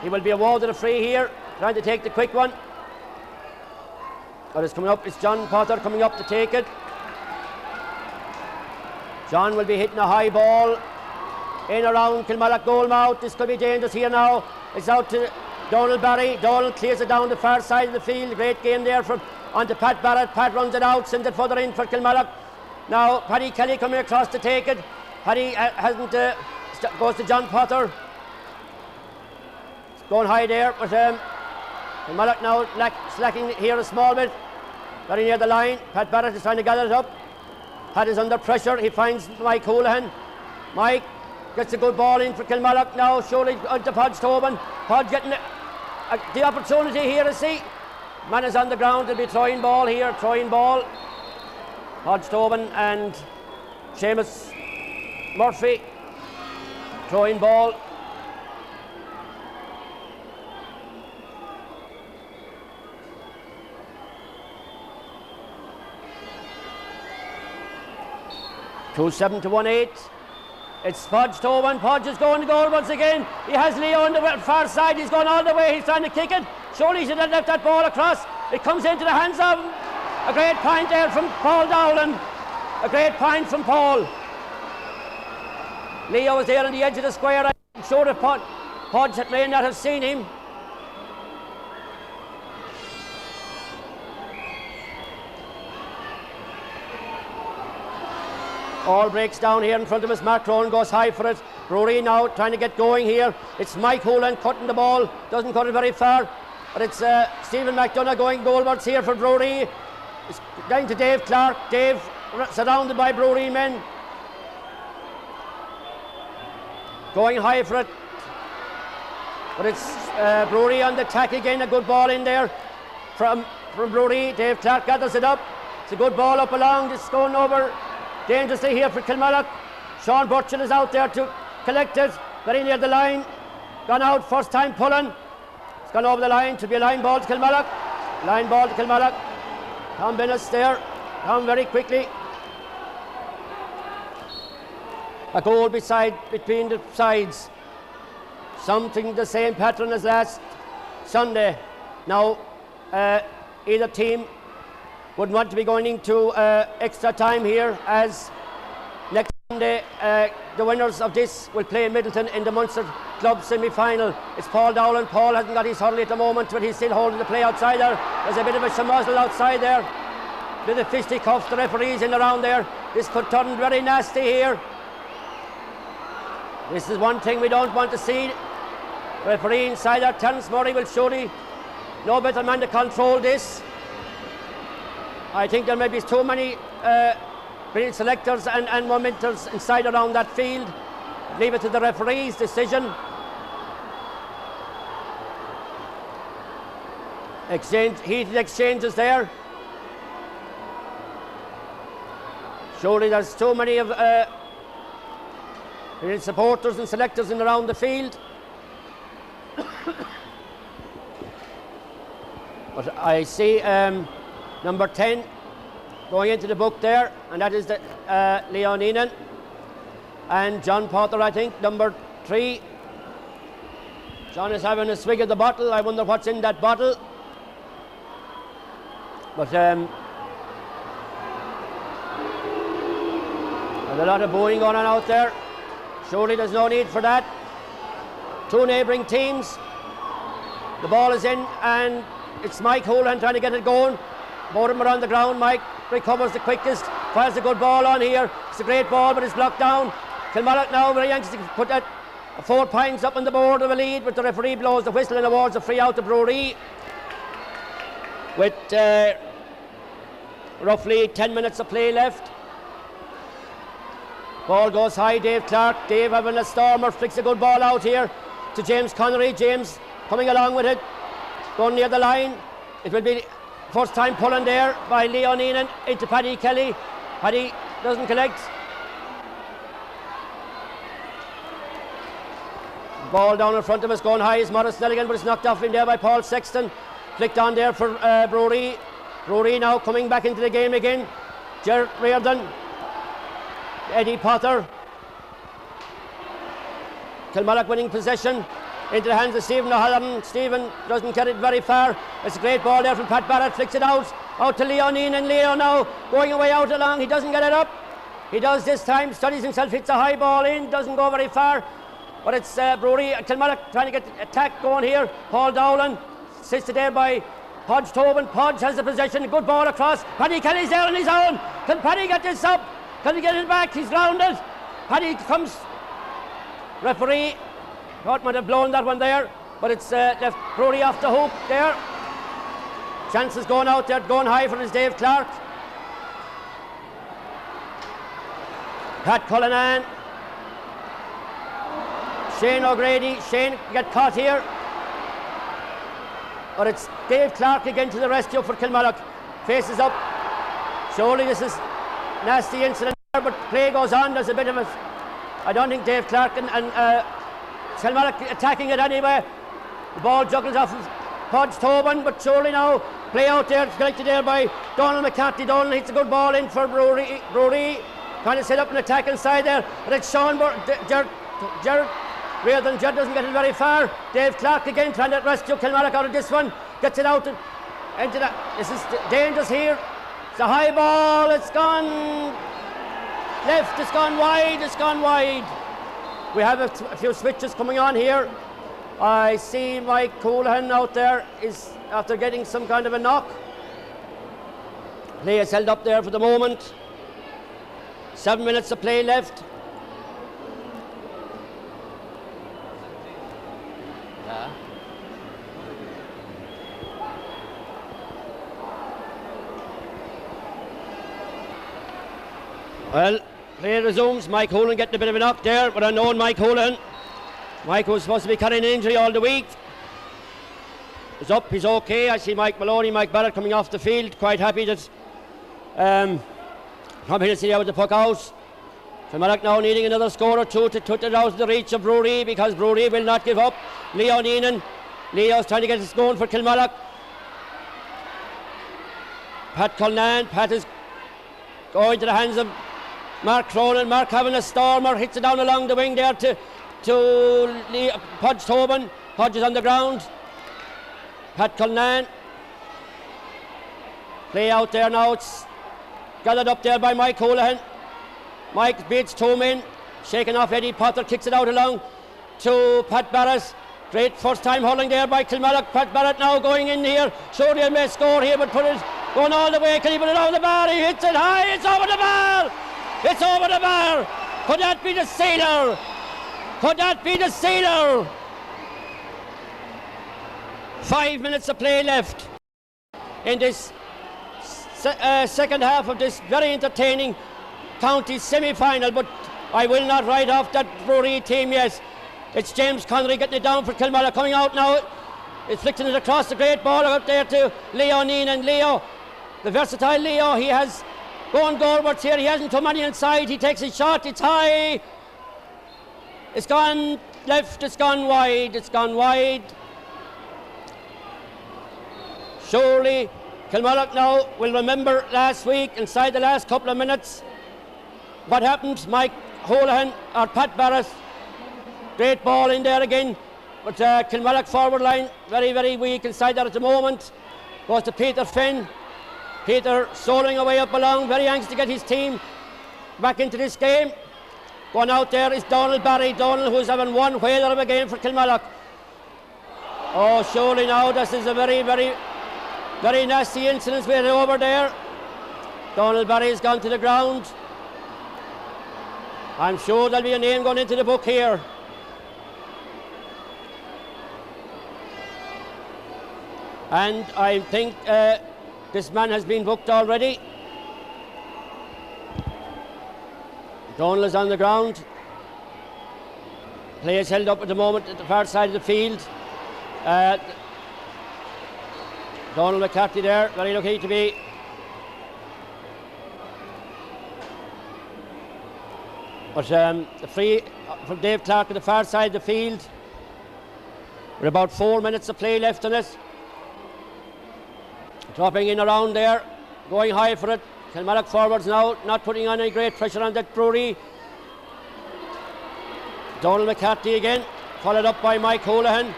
He will be awarded a free here, trying to take the quick one. But it's coming up, it's John Potter coming up to take it. John will be hitting a high ball in around Kilmallock goal mouth. This could be dangerous here now. It's out to Donald Barry. Donald clears it down the far side of the field. Great game there from onto Pat Barrett. Pat runs it out, sends it further in for Kilmallock. Now Paddy Kelly coming across to take it. Paddy hasn't goes to John Potter. It's going high there, but Kilmallock now slacking here a small bit. Very near the line. Pat Barrett is trying to gather it up. Pat is under pressure. He finds Mike Houlihan. Mike gets a good ball in for Kilmallock now, surely onto Podge Tobin. Podge getting the opportunity here to see. Man is on the ground, there'll be throwing ball here, throwing ball. Podge Tobin and Seamus Murphy, throwing ball. Two 7 to 1-8. It's Podge Tobin. Podge is going to goal once again. He has Leo on the far side. He's gone all the way. He's trying to kick it. Surely he should have left that ball across. It comes into the hands of him. A great point there from Paul Dowland. A great point from Paul. Leo was there on the edge of the square. I'm sure that Podge may not have seen him. All breaks down here in front of us. Mark Cronin goes high for it. Bruree now trying to get going here. It's Mike Houlihan cutting the ball. Doesn't cut it very far. But it's Stephen McDonough going goalwards here for Bruree. It's going to Dave Clark. Dave surrounded by Bruree men. Going high for it. But it's Bruree on the attack again. A good ball in there from Bruree. Dave Clark gathers it up. It's a good ball up along. It's going over dangerously here for Kilmallock. Sean Burchell is out there to collect it, very near the line. Gone out, first time pulling. It's gone over the line, to be a line ball to Kilmallock. Line ball to Kilmallock. Tom Bennis there, down very quickly. A goal between the sides. Something the same pattern as last Sunday. Now, either team would want to be going into extra time here, as next Sunday the winners of this will play Middleton in the Munster Club semi-final. It's Paul Dowland. Paul hasn't got his hurley at the moment, but he's still holding the play outside there. There's a bit of a shamuzzle outside there. Bit of fisticuffs, the referees in around there. This could turn very nasty here. This is one thing we don't want to see. Referee inside there, Terence Murray, will surely no better man to control this. I think there may be too many brilliant selectors and momenters inside around that field. Leave it to the referee's decision. Heated exchanges there. Surely there's too many of supporters and selectors in around the field. But I see number 10 going into the book there, and that is the Leon Enan. And John Potter, I think, number 3. John is having a swig of the bottle. I wonder what's in that bottle. But there's a lot of booing going on out there. Surely there's no need for that. Two neighbouring teams. The ball is in, and it's Mike Houlihan trying to get it going. Both of them are on the ground. Mike recovers the quickest, fires a good ball on here. It's a great ball, but it's blocked down. Kilmallock now very anxious to put that 4 points up on the board of a lead, but the referee blows the whistle and awards a free out to Bruree with roughly 10 minutes of play left. Ball goes high. Dave Clark. Dave having a stormer, flicks a good ball out here to James Connery. James coming along with it, going near the line. It will be first time pulling there by Leon Enan into Paddy Kelly. Paddy doesn't collect. Ball down in front of us, going high is Morris Nelligan, but it's knocked off in there by Paul Sexton. Flicked on there for Bruree. Bruree now coming back into the game again. Gerard Reardon, Eddie Potter. Kilmallock winning possession into the hands of Stephen O'Halloran. Stephen doesn't get it very far. It's a great ball there from Pat Barrett. Flicks it out to Leon Enan. Leo now going away out along. He doesn't get it up. He does this time. Studies himself. Hits a high ball in. Doesn't go very far. But it's Bruree. Kilmallock trying to get the attack going here. Paul Dowland assisted there by Podge Tobin. Podge has the possession. Good ball across. Paddy Kelly's there on his own. Can Paddy get this up? Can he get it back? He's grounded. Paddy comes. Referee thought might have blown that one there, but it's left Bruree off the hook there. Chances going out there, going high for his Dave Clark. Pat Cullinan. Shane O'Grady. Shane get caught here. But it's Dave Clark again to the rescue for Kilmallock. Faces up. Surely this is nasty incident there, but play goes on. There's a bit of a... I don't think Dave Clark and Kilmallock attacking it anyway. The ball juggles off of Podge Tobin, but surely now play out there. It's collected there by Donald McCarthy. Donald hits a good ball in for Bruree. Trying to set up an attack inside there, but it's Sean Gerard Reardon. Gerard doesn't get it very far. Dave Clark again trying to rescue Kilmallock out of this one. Gets it out into that. This is dangerous here. It's a high ball. It's gone left. It's gone wide. It's gone wide. We have a few switches coming on here. I see Mike Houlihan out there is after getting some kind of a knock. Play is held up there for the moment. 7 minutes of play left. Well, play resumes. Mike Houlihan getting a bit of a knock there, but unknown Mike Houlihan. Mike was supposed to be carrying an injury all the week. He's up, he's okay. I see Mike Maloney, Mike Barrett coming off the field, quite happy that Competency there with the puck out. Kilmallock now needing another score or two to put it out of the reach of Bruree, because Bruree will not give up. Leo Neenan. Leo's trying to get his going for Kilmallock. Pat Culnan. Pat is going to the hands of Mark Cronin. Mark having a stormer, hits it down along the wing there to Pudge Tobin. Pudge is on the ground. Pat Culnan. Play out there now. It's gathered up there by Mike Holohan. Mike beats two men. Shaking off Eddie Potter, kicks it out along to Pat Barrett. Great first time hurling there by Kilmallock. Pat Barrett now going in here. Surely he may score here, but put it going all the way. Can he put it over the bar? He hits it high. It's over the bar. It's over the bar. Could that be the sealer? Could that be the sealer? 5 minutes of play left in this second half of this very entertaining county semi-final, but I will not write off that Bruree team yet. It's James Connery getting it down for Kilmallock, coming out now. It's flicking it across the great ball out there to Leo Neenan. Leo, the versatile Leo, he has going goalwards here. He hasn't too many inside. He takes his shot. It's high. It's gone left. It's gone wide. It's gone wide. Surely Kilmallock now will remember last week, inside the last couple of minutes, what happened. Mike Holohan or Pat Barrett, great ball in there again, but Kilmallock forward line very, very weak inside there at the moment. Goes to Peter Finn. Peter soaring away up along, very anxious to get his team back into this game. Going out there is Donald Barry. Donald, who's having one whaler of a game for Kilmallock. Oh, surely now this is a very, very, very nasty incident we had over there. Donald Barry has gone to the ground. I'm sure there'll be a name going into the book here. And I think this man has been booked already. Donald is on the ground. Play is held up at the moment at the far side of the field. Donald McCarthy there, very lucky to be. But the free from Dave Clark at the far side of the field. With about 4 minutes of play left in it. Dropping in around there, going high for it. Kilmallock forwards now, not putting on any great pressure on that Bruree. Donald McCarthy again, followed up by Mike Holohan.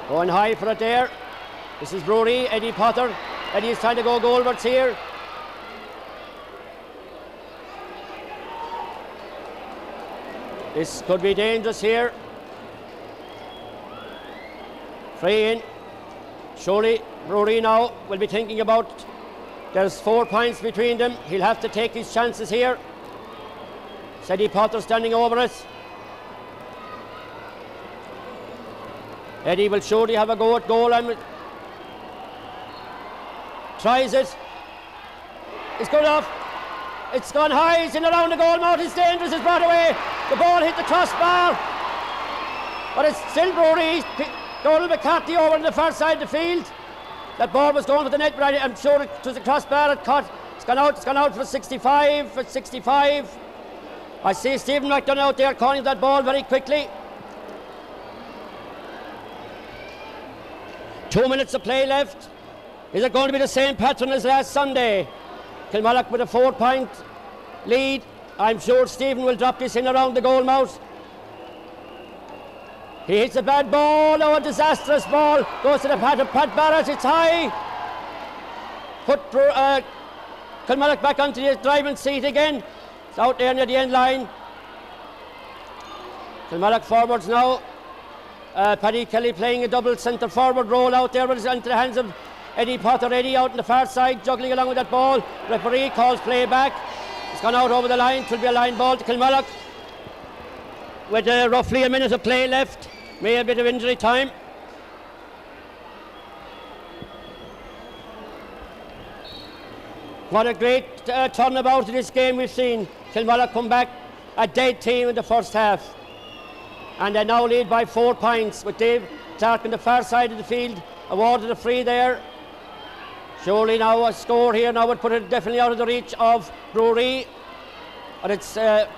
Going high for it there. This is Bruree, Eddie Potter. Eddie is trying to go goalwards here. This could be dangerous here. Free in. Surely Bruree now will be thinking about, there's 4 points between them. He'll have to take his chances here. Eddie Potter standing over it. Eddie will surely have a go at goal. Tries it. It's gone off. It's gone high. It's in around the goal mouth. It's dangerous. It's brought away. The ball hit the crossbar. But it's still Bruree. Donald McCarthy over on the far side of the field. That ball was going for the net, but I'm sure it was a crossbar. It caught. It's gone out. It's gone out for 65. For 65. I see Stephen McDonough out there calling that ball very quickly. 2 minutes of play left. Is it going to be the same pattern as last Sunday? Kilmallock with a 4-point lead. I'm sure Stephen will drop this in around the goal mouth. He hits a bad ball. Oh, a disastrous ball. Goes to the pad of Pat Barrett. It's high. Put Kilmallock back onto the driving seat again. It's out there near the end line. Kilmallock forwards now. Paddy Kelly playing a double centre forward role out there, but it's into the hands of Eddie Potter. Eddie out on the far side, juggling along with that ball. Referee calls play back. It's gone out over the line. It will be a line ball to Kilmallock. With roughly a minute of play left. May a bit of injury time. What a great turnabout in this game we've seen. Kilmallock come back a dead team in the first half. And they now lead by 4 points with Dave Clark on the far side of the field awarded a free there. Surely now a score here now would put it definitely out of the reach of Bruree. And it's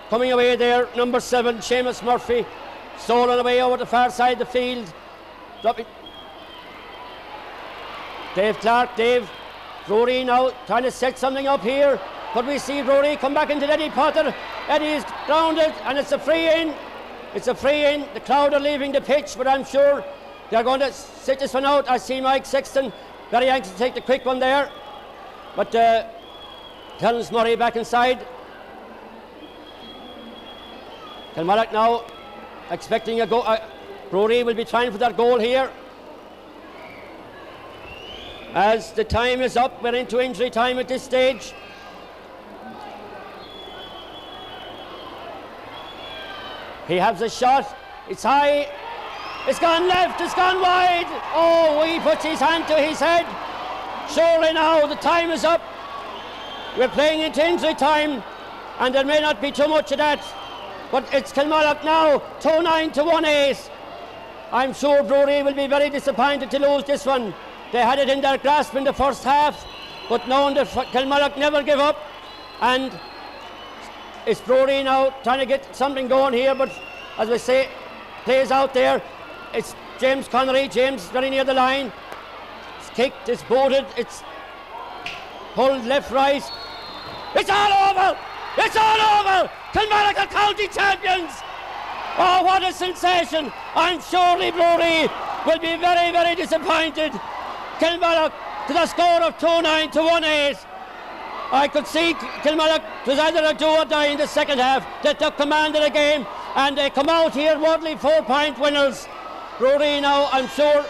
coming away there, number 7, Seamus Murphy, stolen away over the far side of the field. Dropping. Dave Clark, Bruree now trying to set something up here. Could we see Bruree come back into Eddie Potter? Eddie is grounded and it's a free in. It's a free in. The crowd are leaving the pitch, but I'm sure they're going to sit this one out. I see Mike Sexton very anxious to take the quick one there. But Terence Murray back inside. Kilmallock now expecting a goal. Bruree will be trying for that goal here. As the time is up, we're into injury time at this stage. He has a shot. It's high. It's gone left. It's gone wide. Oh, he puts his hand to his head. Surely now the time is up. We're playing into injury time, and there may not be too much of that. But it's Kilmallock now, 2-9 to 1-8. I'm sure Bruree will be very disappointed to lose this one. They had it in their grasp in the first half, but knowing that Kilmallock never give up, and it's Bruree now trying to get something going here, but as we say, plays out there. It's James Connery. James very near the line. It's kicked, it's booted, it's pulled left, right. It's all over! It's all over! Kilmallock are county champions! Oh, what a sensation! I'm surely Bruree will be very, very disappointed. Kilmallock to the score of 2-9 to 1-8. I could see Kilmallock was either a do or die in the second half. They took command of the game and they come out here worldly 4-point winners. Bruree now, I'm sure.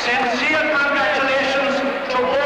Sincere congratulations to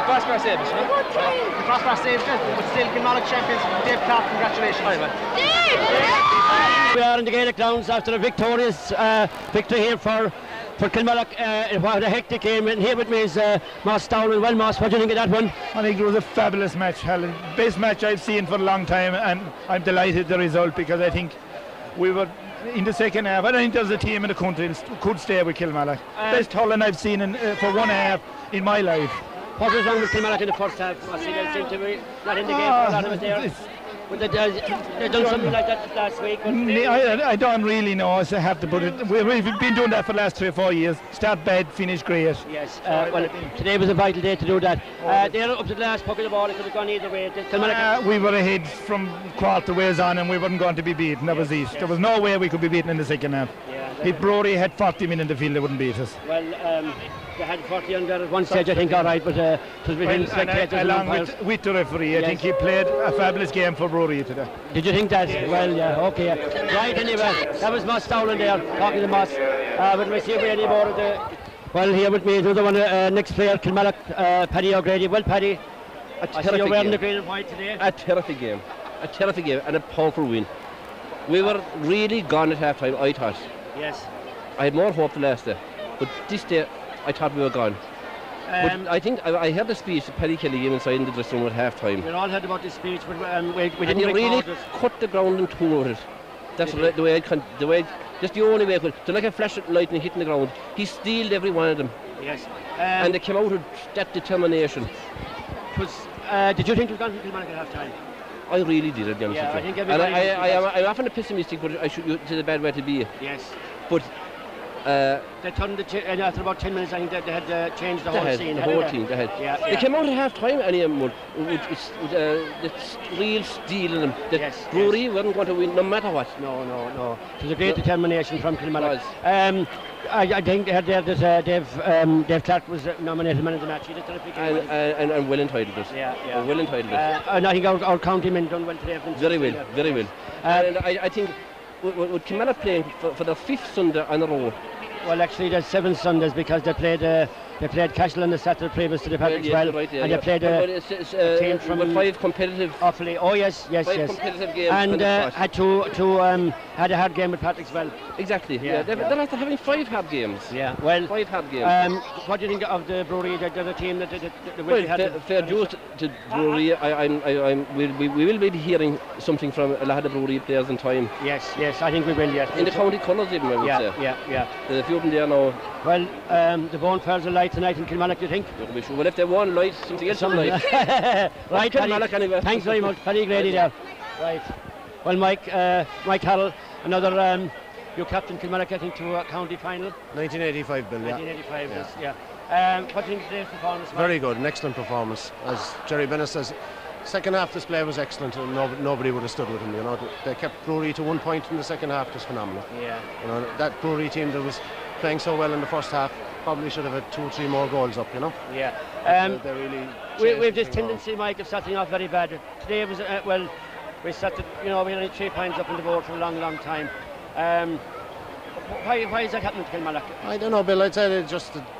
Crossbar saved us, The crossbar saved us, but still Kilmallock champions. Dave Clark, congratulations. We are in the Gaelic grounds after a victorious victory here for Kilmallock. What a hectic game, and here with me is Moss Dowling. Well, Moss, what do you think of that one? I think it was a fabulous match, Helen. Best match I've seen for a long time, and I'm delighted the result, because I think we were in the second half. I don't think there's a team in the country that could stay with Kilmallock. Best hurling I've seen for one half in my life. What was wrong with Kilmallock in the first half? They seemed to be not in the game for a lot of it there. But they've done something like that last week. I don't really know. I have to put it. We've been doing that for the last 3 or 4 years. Start bad, finish great. Yes. Well, today was a vital day to do that. They're up to the last puck of the ball. It could have gone either way. We were ahead from quarter ways on, and we weren't going to be beaten. That was it. There was no way we could be beaten in the second half. If Bruree had 40 men in the field, they wouldn't beat us. Well, they had 40 on there at one stage, I think, all right, but it was between spectators and umpires. With the referee, I think he played a fabulous game for Bruree today. Did you think that? Well, yeah, okay. Right, anyway, that was Moss Dowling there, talking to Moss. But we see any more of the... Well, here with me is another one, next player, Kilmallock, Paddy O'Grady. Well, Paddy, I see you're wearing the green and white today. A terrific game, and a powerful win. We were really gone at half time, I thought. Yes. I had more hope the last day, but this day I thought we were gone. But I think I heard the speech that Paddy Kelly gave inside in the dressing room at half time. We all heard about this speech, but we didn't. And he really cut the ground and tore it. That's the way just the only way I could. They're like a flash of lightning hitting the ground. He stealed every one of them. Yes. And they came out with that determination. Did you think it was going to be Kilmallock at half time? I really did, I'll be honest with you. And I'm often a pessimistic, but it's a bad way to be. Yes. But they turned after about 10 minutes. I think they had changed the whole scene. The whole team. They came out at half time with real steel in them. Bruree wasn't going to win no matter what. No. It was a great determination from Kilmallock. I think they had there that Dave Clark was nominated man of the match. He did terrific. And well entitled it. Well entitled it. And I think our county men done well today. Very well. And I think with Kilmallock playing for the 5th Sunday in a row. Well, actually, there's 7 Sundays because they played Cashel on the Saturday previous to the Patrick and they played a team from 5 competitive. Awfully, yes. Competitive games. And had a hard game with Patrick's well. Exactly. They're after having 5 hard games. Yeah. Well, 5 hard games. What do you think of the Bruree? The team that fair dues to Bruree. We will be hearing something from a lot of Bruree players in time. Yes. I think we will. Yes. In the county colours, even I would say. Yeah. There's a few of them there now. Well, the bonfires are light tonight in Kilmallock, do you think? Well, if they won light, something else light. Right, Kilmallock anyway. Thanks very much, Paddy Grady there. Right. Well, Mike Harrell, another you captain Kilmallock, I think, to a county final. 1985, Bill. 1985, yeah. What do you think of today's performance, Mike? Very good, an excellent performance. As Jerry Bennett says, second half display was excellent, and nobody would have stood with him. You know, they kept Bruree to 1 point in the second half, just phenomenal. Yeah. You know, that Bruree team that was playing so well in the first half probably should have had 2 or 3 more goals up. You know. Yeah. They really. We have this tendency, Mike, of starting off very bad. Today was we started. You know, we had only 3 points up on the board for a long time. Why is that happening to Kilmallock? I don't know, Bill. I'd say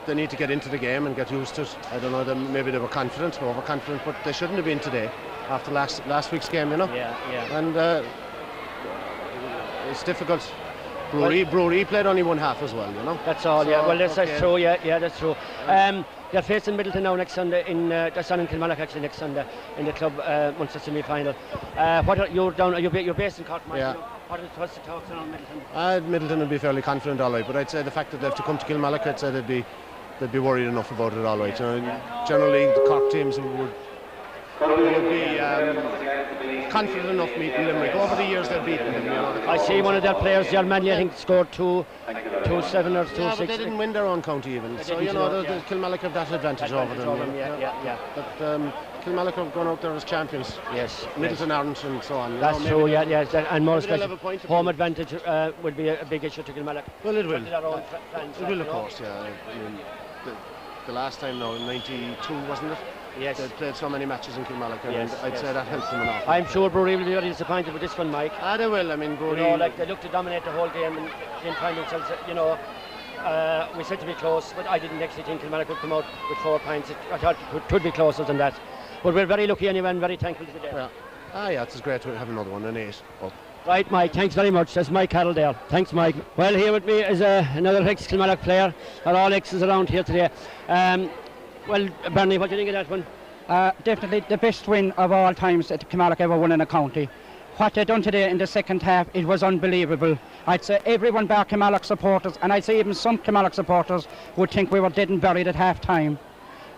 they need to get into the game and get used to it. I don't know. Maybe they were overconfident, but they shouldn't have been today after last week's game. You know. Yeah. And it's difficult. Bruree played only 1 half as well, you know. That's all, so, yeah. Well, that's true, yeah, that's true. They're facing Middleton now next Sunday that's on in Kilmallock actually next Sunday in the club Munster semi-final. You're based in Cork, Mike. Yeah. What's the talks around Middleton? Middleton will be fairly confident, all right. But I'd say the fact that they have to come to Kilmallock, I'd say they'd be worried enough about it, all right. You know, generally the Cork teams would be confident enough meeting Limerick. Over the years they've beaten them. You know, I see one of their players, Germany, I think scored 2-7 or 2-6. Yeah, but they didn't win their own county even. So you know, the Kilmallock have that advantage over them. Yeah. But Kilmallock have gone out there as champions. Yes. Middleton aren't, and so on. That's true. Yeah. And more especially home advantage would be a big issue to Kilmallock. Well, it will. It will, of course. Yeah. I mean, the last time now in '92, wasn't it? Yes. They played so many matches in Kilmallock, and I'd say that helped them enough. I'm sure Bruree will be very disappointed with this one, Mike. They will. I mean, Bruree. You know, like they look to dominate the whole game and find themselves, you know, We said to be close, but I didn't actually think Kilmallock would come out with 4 points. I thought it could be closer than that. But we're very lucky anyway and very thankful today. Yeah, it's great to have another one, an 8. Oh. Right, Mike, thanks very much. That's Mike Carroll there. Thanks, Mike. Well, here with me is another ex-Kilmallock player. They're all exes around here today. Well, Bernie, what do you think of that one? Definitely the best win of all times that Kilmallock ever won in a county. What they done today in the second half, it was unbelievable. I'd say everyone bar Kilmallock supporters, and I'd say even some Kilmallock supporters would think we were dead and buried at half time.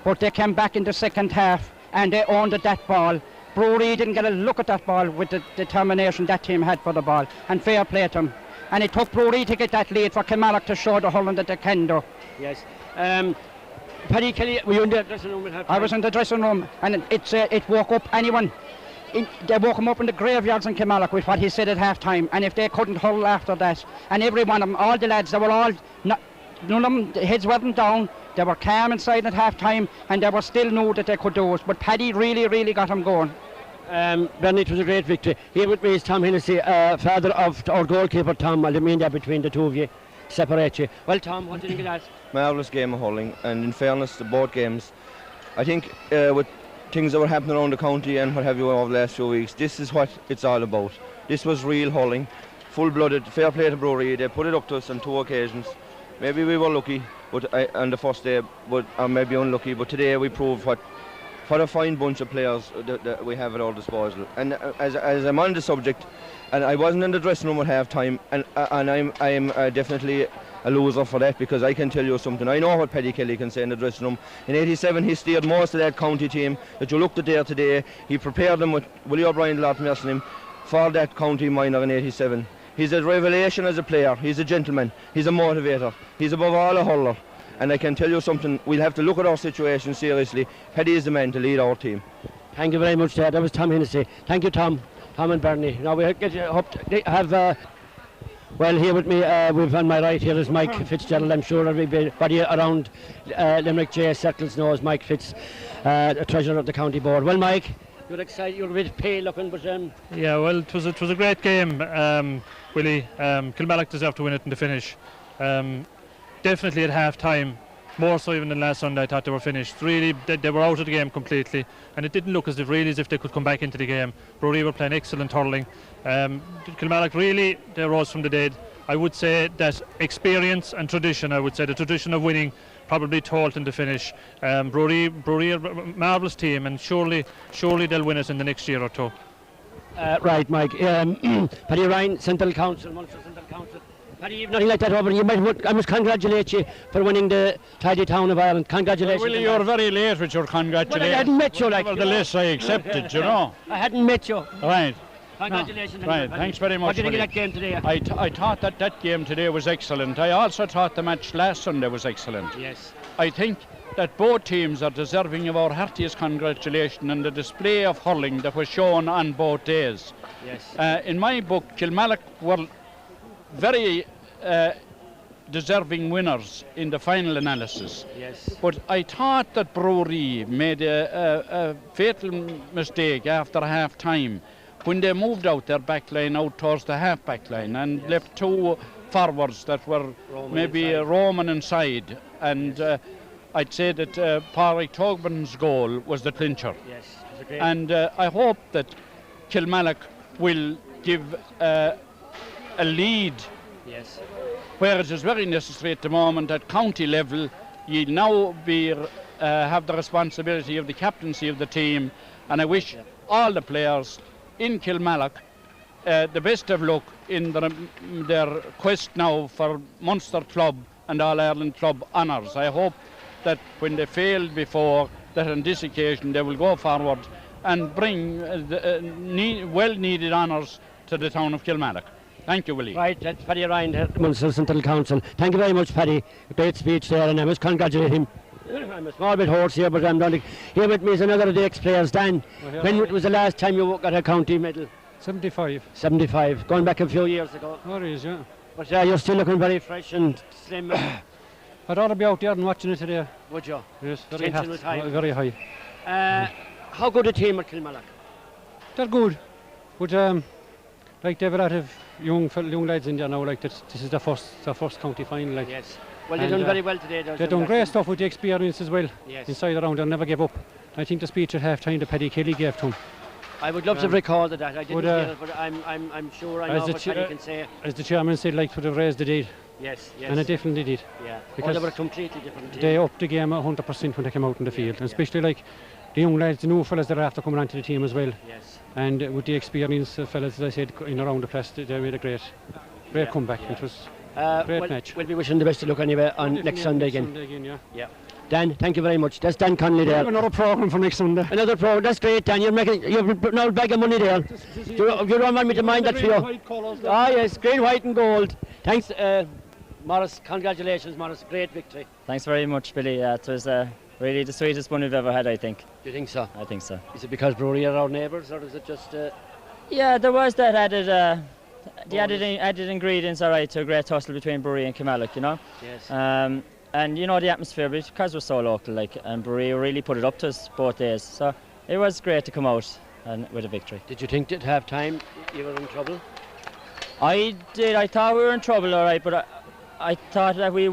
But they came back in the second half and they owned that ball. Bruree didn't get a look at that ball with the determination that team had for the ball, and fair play to them. And it took Bruree to get that lead for Kilmallock to show the hurling that they can do. Yes. Paddy Kelly, were you in the dressing room? I was in the dressing room, and it woke up anyone. They woke him up in the graveyards in Kilmallock with what he said at half time, and if they couldn't hurl after that, and every one of them, all the lads, they were all, none of them, the heads weren't down, they were calm inside at half time, and they were still knew that they could do it, but Paddy really got them going. Bernie, it was a great victory. Here with me is Tom Hennessy, father of our goalkeeper Tom. I mean that between the two of you, separate you. Well, Tom, what do you think of that? Marvellous game of hurling, and in fairness to both games, I think with things that were happening around the county and what have you over the last few weeks, this is what it's all about. This was real hurling, full-blooded, fair play to Bruree. They put it up to us on 2 occasions. Maybe we were lucky on the first day, or maybe unlucky, but today we proved what a fine bunch of players that we have at our disposal. And as I'm on the subject, and I wasn't in the dressing room at half time, and I'm definitely a loser for that, because I can tell you something. I know what Paddy Kelly can say in the dressing room. In '87 he steered most of that county team that you looked at there today. He prepared them with Willie O'Brien, Lord nursing him, for that county minor in '87. He's a revelation as a player. He's a gentleman. He's a motivator. He's above all a hurler. And I can tell you something, we'll have to look at our situation seriously. Paddy is the man to lead our team. Thank you very much, Dad. That was Tom Hennessy. Thank you, Tom. Tom and Bernie. Now we hope to have... well, here with me, we've on my right here is Mike Fitzgerald. I'm sure everybody around Limerick JS circles knows Mike Fitz, the treasurer of the county board. Well, Mike, you're excited, you're a bit pale looking, but... Yeah, well, it was a great game, Willie. Kilmallock deserved to win it in the finish. Definitely at half time, more so even than last Sunday, I thought they were finished. Really, they were out of the game completely, and it didn't look as if they could come back into the game. Bruree were playing excellent hurling. Kilmallock really, they rose from the dead. I would say that experience and tradition, I would say the tradition of winning probably told in the finish. Bruree are a marvellous team, and surely they'll win it in the next year or two. Right, Mike. Paddy Ryan, Central Council, Munster Central Council. Paddy, you've nothing like that over. I must congratulate you for winning the Tidy Town of Ireland. Congratulations. Willie, you're very late with your congratulations. Well, I hadn't met you, like. Nevertheless, I accepted, you know. I hadn't met you. Right. Congratulations. No. Right, thanks very much. What do you think of that game today? I thought that game today was excellent. I also thought the match last Sunday was excellent. Yes. I think that both teams are deserving of our heartiest congratulations on the display of hurling that was shown on both days. Yes. In my book, Kilmallock were very deserving winners in the final analysis. Yes. But I thought that Bruree made a fatal mistake after half time when they moved out their back line out towards the half back line and left 2 forwards that were Roman inside. And I'd say that Pádraig Togban's goal was the clincher. Yes. It was a great and I hope that Kilmallock will give a lead. Yes. Where it is very necessary at the moment at county level. You now have the responsibility of the captaincy of the team, and I wish all the players in Kilmallock the best of luck in their quest now for Munster Club and All Ireland Club honours. I hope that when they failed before, that on this occasion they will go forward and bring well-needed honours to the town of Kilmallock. Thank you, Willie. Right, that's Paddy Ryan, Munster Central Council. Thank you very much, Paddy. Great speech there, and I must congratulate him. I'm a small bit hoarse here, but I'm not. Here with me is another of the ex-players, Dan. When was the last time you got a county medal? 75. 75, going back a few years ago. Oh, it is, yeah. But you're still looking very fresh and slim. I'd ought to be out there and watching it today. Would you? Yes, very high. Very high. How good a team at Kilmallock? They're good. But like they've a lot of young lads in there now, like this is the first county final. Like. Yes. Well, they've done very well today. They've done great stuff with the experience as well. Yes. Inside the round, they'll never give up. I think the speech at half time that Paddy Kelly gave to him. I would love to have recorded that. I didn't hear it, but I'm sure I know what Paddy can say. As the chairman said, like, would have raised the deed. Yes, yes. And it definitely did. Yeah. Because they were a completely different team. They upped the game 100% when they came out in the field. And especially like the young lads, the new fellas that are after coming onto the team as well. Yes. And with the experienced fellas, as I said, in around the place, they made a great comeback. It was a great match. We'll be wishing the best of luck anyway on next Sunday again. Yeah. Dan, thank you very much. That's Dan Connolly there. Another programme for next Sunday. Another programme. That's great, Dan. You're putting out a bag of money there. You don't want me to mind that for you. Ah, yes, green, white and gold. Thanks, Morris. Congratulations, Morris. Great victory. Thanks very much, Billy. It was really the sweetest one we've ever had, I think. Do you think so? I think so. Is it because Bruree are our neighbours, or is it just... Yeah, there was that added... the added ingredients, all right, to a great tussle between Bruree and Kilmallock, you know? Yes. And you know the atmosphere, because we're so local, like, and Bruree really put it up to us both days. So it was great to come out and with a victory. Did you think at half time you were in trouble? I did. I thought we were in trouble, all right, but I thought that we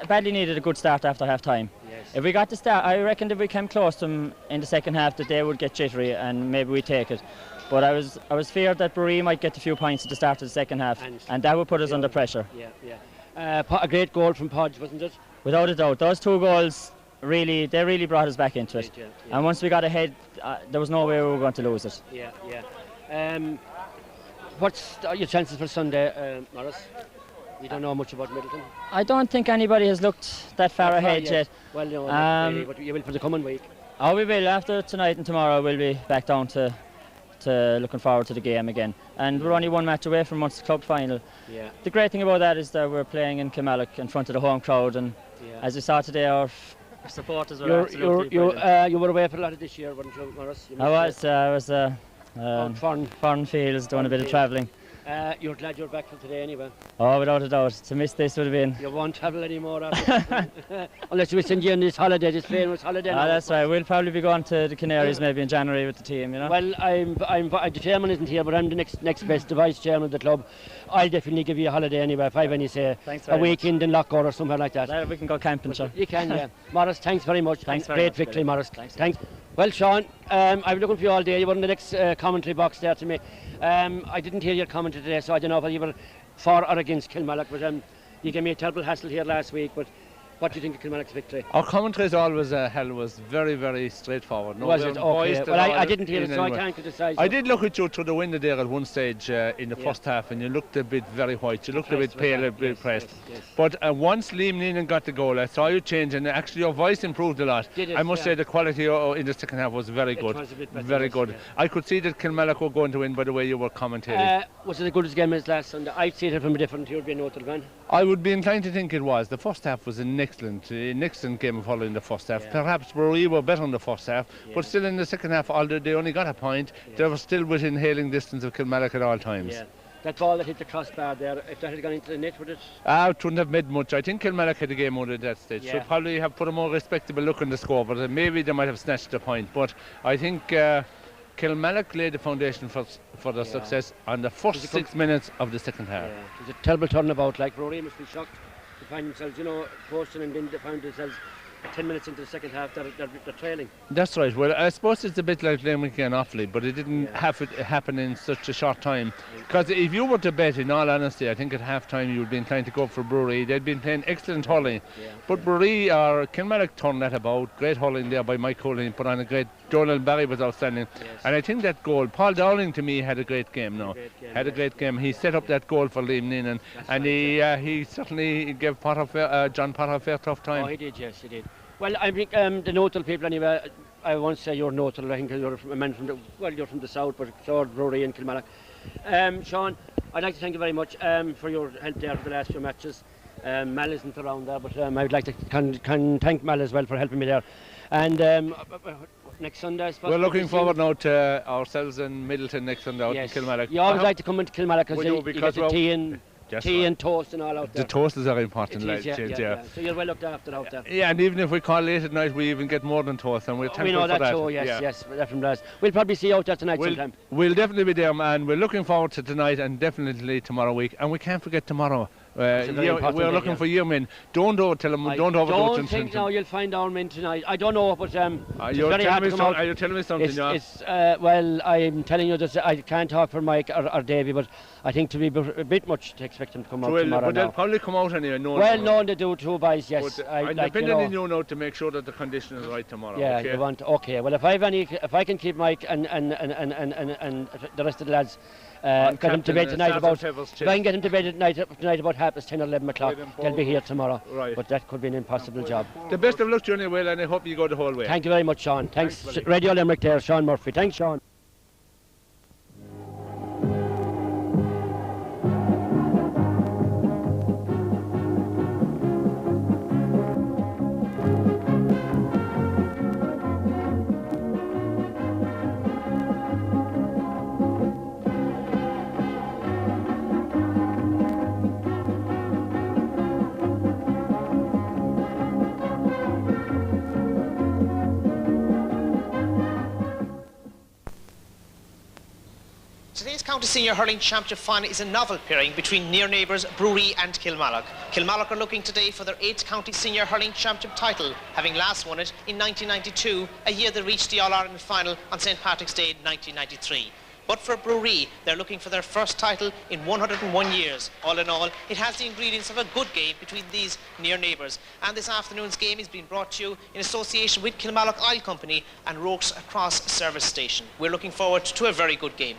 badly needed a good start after half time. Yes. If we got the start, I reckoned if we came close to them in the second half, that they would get jittery and maybe we'd take it. But I was feared that Bruree might get a few points at the start of the second half, and that would put us under pressure. Yeah, yeah. A great goal from Podge, wasn't it? Without a doubt, those two goals really brought us back into it. Yeah. And once we got ahead, there was no way we were going to lose it. Yeah. What's your chances for Sunday, Morris? You don't know much about Middleton. I don't think anybody has looked that far ahead yet. Well, no, not really, but you will for the coming week. Oh, we will. After tonight and tomorrow, we'll be back down to looking forward to the game again. And we're only one match away from Munster Club final. Yeah. The great thing about that is that we're playing in Kilmallock in front of the home crowd, and as you saw today, our supporters were absolutely brilliant. You were away for a lot of this year, weren't you, Morris? I was foreign fields, doing a bit of travelling. You're glad you're back for today anyway? Oh, without a doubt. To miss this would have been... You won't travel anymore after unless we send you on this holiday, this famous holiday. That's right. We'll probably be going to the Canaries maybe in January with the team, you know? Well, the chairman isn't here, but I'm the next best, the vice chairman of the club. I'll definitely give you a holiday anyway, if I have any say. A weekend in Loughor or somewhere like that. We can go camping, sure. You can, yeah. Morris, thanks very much. Thanks very much. Great victory, Morris. Thanks. Well, Sean, I've been looking for you all day. You were in the next commentary box there to me. I didn't hear your commentary today, so I don't know whether you were for or against Kilmallock, but you gave me a terrible hassle here last week. But what do you think of Kilmallock's victory? Our commentary is always was very, very straightforward. No, was it? Okay. Well, I didn't hear it, so I can't criticise. I did look at you through the window there at one stage in the first half, and you looked a bit very white. You looked a bit pale, a bit pressed. Yes. But once Liam Neenan got the goal, I saw you change, and actually your voice improved a lot. I must say the quality in the second half was very good. Was a bit better, very good. I could see that Kilmallock were going to win by the way you were commentating. Was it as good as game as last Sunday? I'd see it from a different European neutral fan. I would be inclined to think it was. The first half was an excellent game of hurling in the first half. Perhaps Bruree were better in the first half, but still in the second half, although they only got a point, they were still within hailing distance of Kilmallock at all times. Yeah. That ball that hit the crossbar there, if that had gone into the net, would it? It wouldn't have made much. I think Kilmallock had the game out at that stage. Should probably have put a more respectable look on the score, but maybe they might have snatched the point. But I think Kilmallock laid the foundation for the success on the first 6 minutes of the second half. It was a terrible turnabout. Like Bruree must be shocked to find themselves, posting, and then they found themselves 10 minutes into the second half, they're trailing. That's right. Well, I suppose it's a bit like Limerick and Offaly, but it didn't have it happen in such a short time. Because if you were to bet, in all honesty, I think at half time you would be inclined to go for Bruree. They'd been playing excellent hurling. But Bruree or Kilmallock turned that about. Great hurling there by Mike Hurling, put on a great... Donald Barry was outstanding. And I think that goal, Paul Dowling to me had a great game now. Had a great game. He set up that goal for Liam Neenan, and he certainly gave John Potter a fair tough time. Oh, he did, yes, he did. Well, I think the neutral people anyway, I won't say you're neutral, I think you're a man from you're from the south, but so are Bruree and Kilmallock. Sean, I'd like to thank you very much for your help there for the last few matches. Mal isn't around there, but I would like to thank Mal as well for helping me there. And next Sunday, I suppose. We're looking forward now to ourselves in Middleton next Sunday out in Kilmallock. You always like to come into Kilmallock because you get the tea and toast and all out there. The toast is very important, So you're well looked after out there. Yeah, and even if we call late at night, we even get more than toast, and we're thankful we know for that too, yes, from us. We'll probably see you out there tonight sometime. We'll definitely be there, man. We're looking forward to tonight and definitely tomorrow week. And we can't forget tomorrow, we're looking for your men. Don't tell them. Don't overdo it. I don't think now you'll find our men tonight. I don't know, but it's very hard to come out. Are you telling me something? Well, I'm telling you that I can't talk for Mike or Davy, but I think to be a bit much to expect them to come out tomorrow. But they'll probably come out anyway. No, they do too, boys. Yes, I'm depending on you now to make sure that the condition is right tomorrow. Yeah, okay? you want. Okay, well, if I can keep Mike and the rest of the lads. Get them to bed tonight about. If I can get them to bed tonight about 10:30 or 11 o'clock, they'll be here tomorrow. Right. But that could be an impossible job. The best of luck to you anyway, and I hope you go the whole way. Thank you very much, Sean. Thanks Radio Limerick there, Sean Murphy. Thanks, Sean. Today's County Senior Hurling Championship final is a novel pairing between near neighbours Bruree and Kilmallock. Kilmallock are looking today for their 8th County Senior Hurling Championship title, having last won it in 1992, a year they reached the All-Ireland final on St Patrick's Day in 1993. But for Bruree, they're looking for their first title in 101 years. All in all, it has the ingredients of a good game between these near neighbours. And this afternoon's game is being brought to you in association with Kilmallock Oil Company and Rokes Cross Service Station. We're looking forward to a very good game.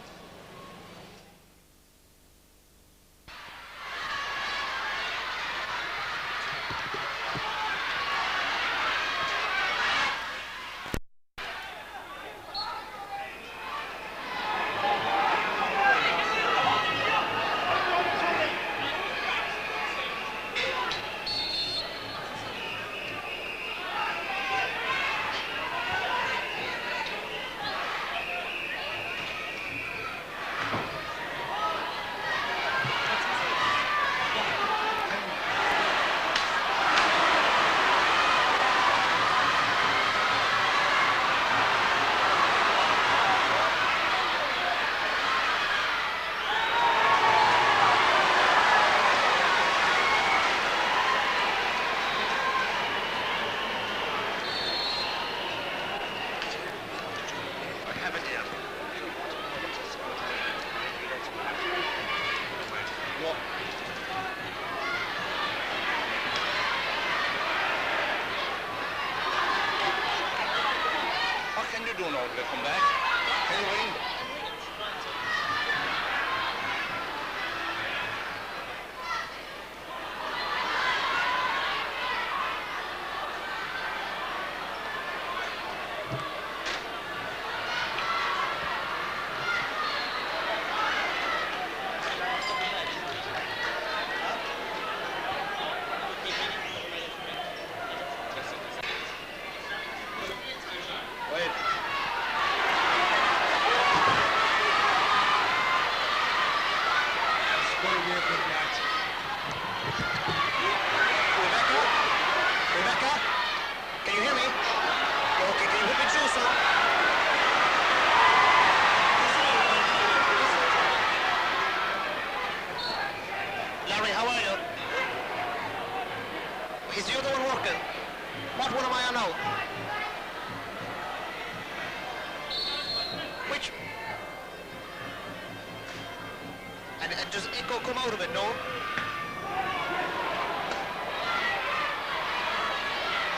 Does echo come out of it, no?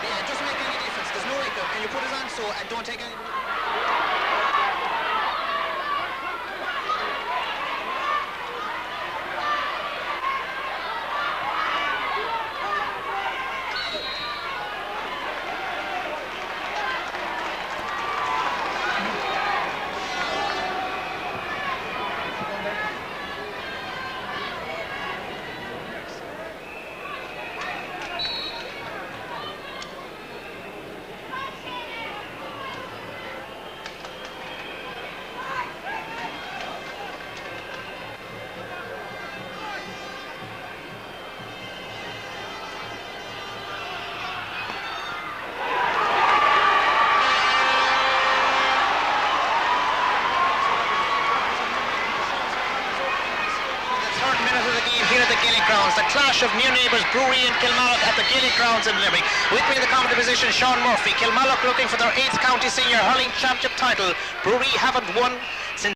Yeah, it doesn't make any difference. There's no echo. Can you put it on so and don't take any... grounds. The clash of near neighbours Bruree and Kilmallock at the Gaelic grounds in Limerick. With me in the commentary position, Sean Murphy. Kilmallock looking for their 8th county senior hurling championship title. Bruree haven't won since